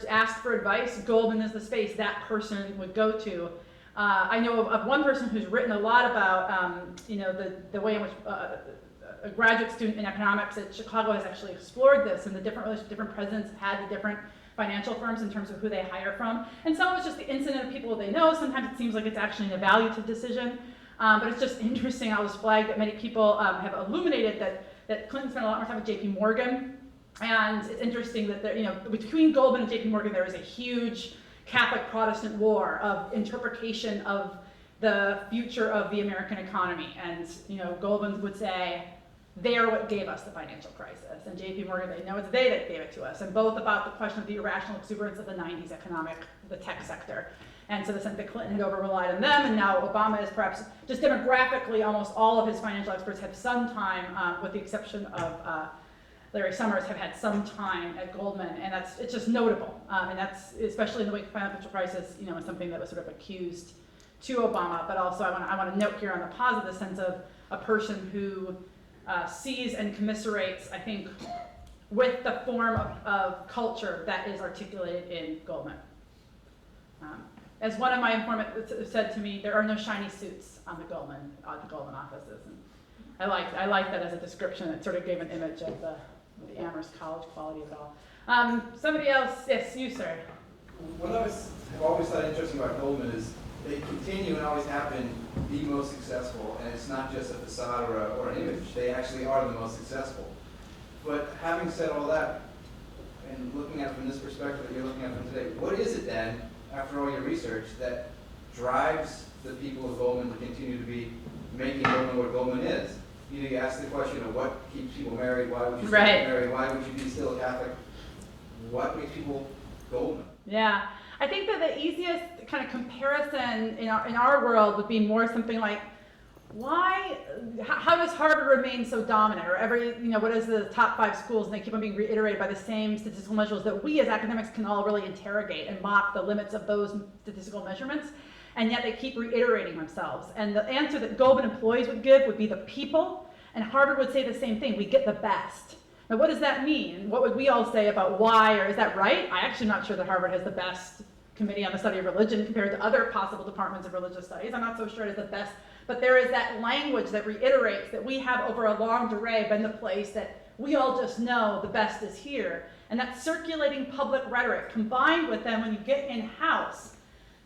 ask for advice, Goldman is the space that person would go to. I know of one person who's written a lot about, the way in which a graduate student in economics at Chicago has actually explored this and the different relationships different presidents have had to different financial firms in terms of who they hire from. And some of it's just the incident of people they know. Sometimes it seems like it's actually an evaluative decision. But it's just interesting. I'll just flag that many people have illuminated that Clinton spent a lot more time with J.P. Morgan. And it's interesting that between Goldman and J.P. Morgan, there was a huge Catholic-Protestant war of interpretation of the future of the American economy. And Goldman would say, they are what gave us the financial crisis. And J.P. Morgan, they know it's they that gave it to us. And both about the question of the irrational exuberance of the 90s the tech sector. And so the sense that Clinton had over-relied on them, and now Obama is perhaps, just demographically, almost all of his financial experts have some time, with the exception of Larry Summers, have had some time at Goldman, and it's just notable. And that's, especially in the wake of the financial crisis, is something that was sort of accused to Obama. But also I want to note here on the positive sense of a person who sees and commiserates, I think, with the form of culture that is articulated in Goldman. As one of my informants said to me, there are no shiny suits on the Goldman offices. And I liked that as a description. It sort of gave an image of the Amherst College quality of it all. Somebody else, yes, you, sir. What I have always thought interesting about Goldman is they continue and always have been the most successful, and it's not just a facade or an image. They actually are the most successful. But having said all that, and looking at it from this perspective that you're looking at from today, what is it then, after all your research, that drives the people of Goldman to continue to be making Goldman what Goldman is? You know, you ask the question of what keeps people married, why would you still get married, why would you be still a Catholic? What makes people Goldman? Yeah, I think that the easiest kind of comparison in our world would be more something like, how does Harvard remain so dominant? Or what is the top 5 schools, and they keep on being reiterated by the same statistical measures that we as academics can all really interrogate and mock the limits of those statistical measurements, and yet they keep reiterating themselves. And the answer that Goldman employees would give would be the people, and Harvard would say the same thing, we get the best. Now what does that mean? What would we all say about why, or is that right? I'm actually not sure that Harvard has the best committee on the study of religion compared to other possible departments of religious studies. I'm not so sure it is the best, but there is that language that reiterates that we have over a long array been the place that we all just know the best is here. And that circulating public rhetoric combined with them when you get in-house,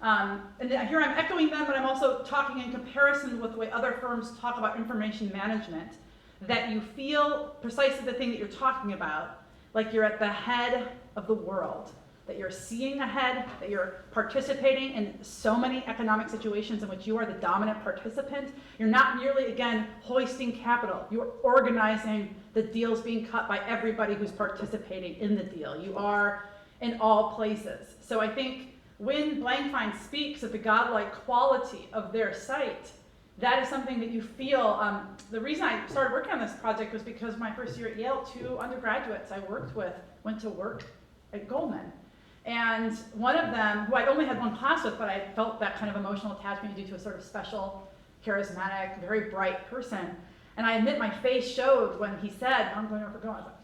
and here I'm echoing them, but I'm also talking in comparison with the way other firms talk about information management, that you feel precisely the thing that you're talking about, like you're at the head of the world, that you're seeing ahead, that you're participating in so many economic situations in which you are the dominant participant. You're not merely, again, hoisting capital. You're organizing the deals being cut by everybody who's participating in the deal. You are in all places. So I think when Blankfein speaks of the godlike quality of their site, that is something that you feel. The reason I started working on this project was because my first year at Yale, 2 undergraduates I worked with went to work at Goldman. And one of them, who I'd only had one class with, but I felt that kind of emotional attachment due to a sort of special, charismatic, very bright person. And I admit my face showed when he said, I'm going over for Goldman. I was like,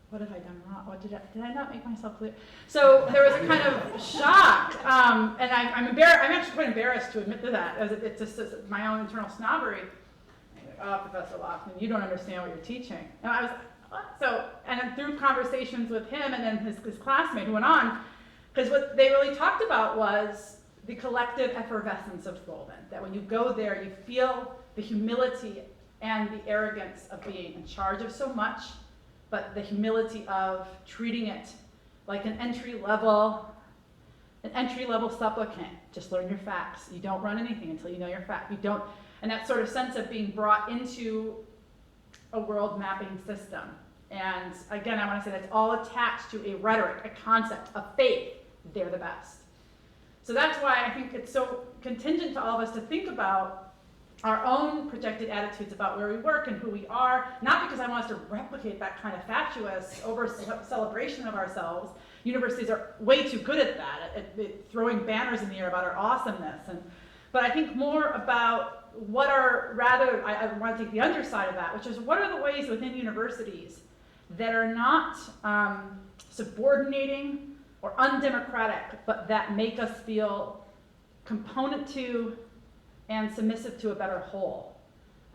what have I done wrong? Did I not make myself clear? So there was a kind of shock, and I'm embarrassed. I'm actually quite embarrassed to admit to that, as it's just my own internal snobbery. Oh, Professor Lofton, you don't understand what you're teaching. And I was, what? So, and then through conversations with him and then his classmate who went on, because what they really talked about was the collective effervescence of Goldman, that when you go there, you feel the humility and the arrogance of being in charge of so much, but the humility of treating it like an entry-level supplicant. Just learn your facts. You don't run anything until you know your fact. You don't, and that sort of sense of being brought into a world mapping system. And again, I want to say that's all attached to a rhetoric, a concept, a faith. They're the best. So that's why I think it's so contingent to all of us to think about our own projected attitudes about where we work and who we are, not because I want us to replicate that kind of fatuous over-celebration of ourselves. Universities are way too good at that, at throwing banners in the air about our awesomeness. But I think more about what are, rather, I want to take the underside of that, which is what are the ways within universities that are not subordinating or undemocratic, but that make us feel component to and submissive to a better whole.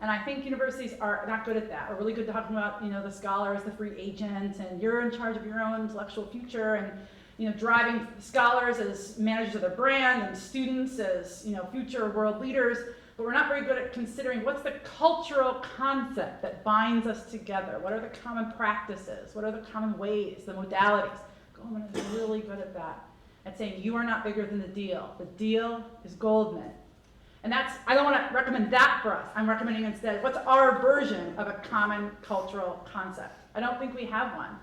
And I think universities are not good at that. We're really good at talking about, the scholar as the free agent, and you're in charge of your own intellectual future, and driving scholars as managers of their brand, and students as future world leaders. But we're not very good at considering what's the cultural concept that binds us together. What are the common practices? What are the common ways, the modalities? Goldman is really good at that. At saying you are not bigger than the deal. The deal is Goldman. And I don't want to recommend that for us. I'm recommending instead, what's our version of a common cultural concept? I don't think we have one.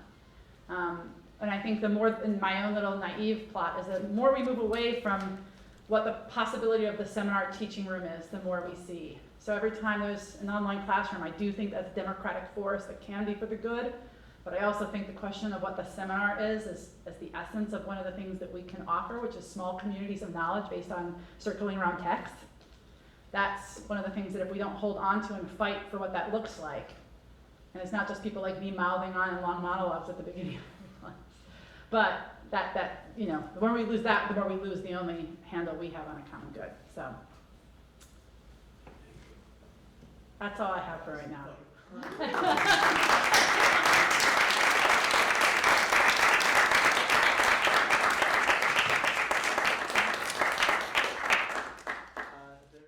And I think the more, in my own little naive plot, is the more we move away from what the possibility of the seminar teaching room is, the more we see. So every time there's an online classroom, I do think that's a democratic force that can be for the good. But I also think the question of what the seminar is the essence of one of the things that we can offer, which is small communities of knowledge based on circling around text. That's one of the things that if we don't hold on to and fight for what that looks like, and it's not just people like me mouthing on in long monologues at the beginning of every class, but the more we lose that, the more we lose the only handle we have on a common good. So that's all I have for right now.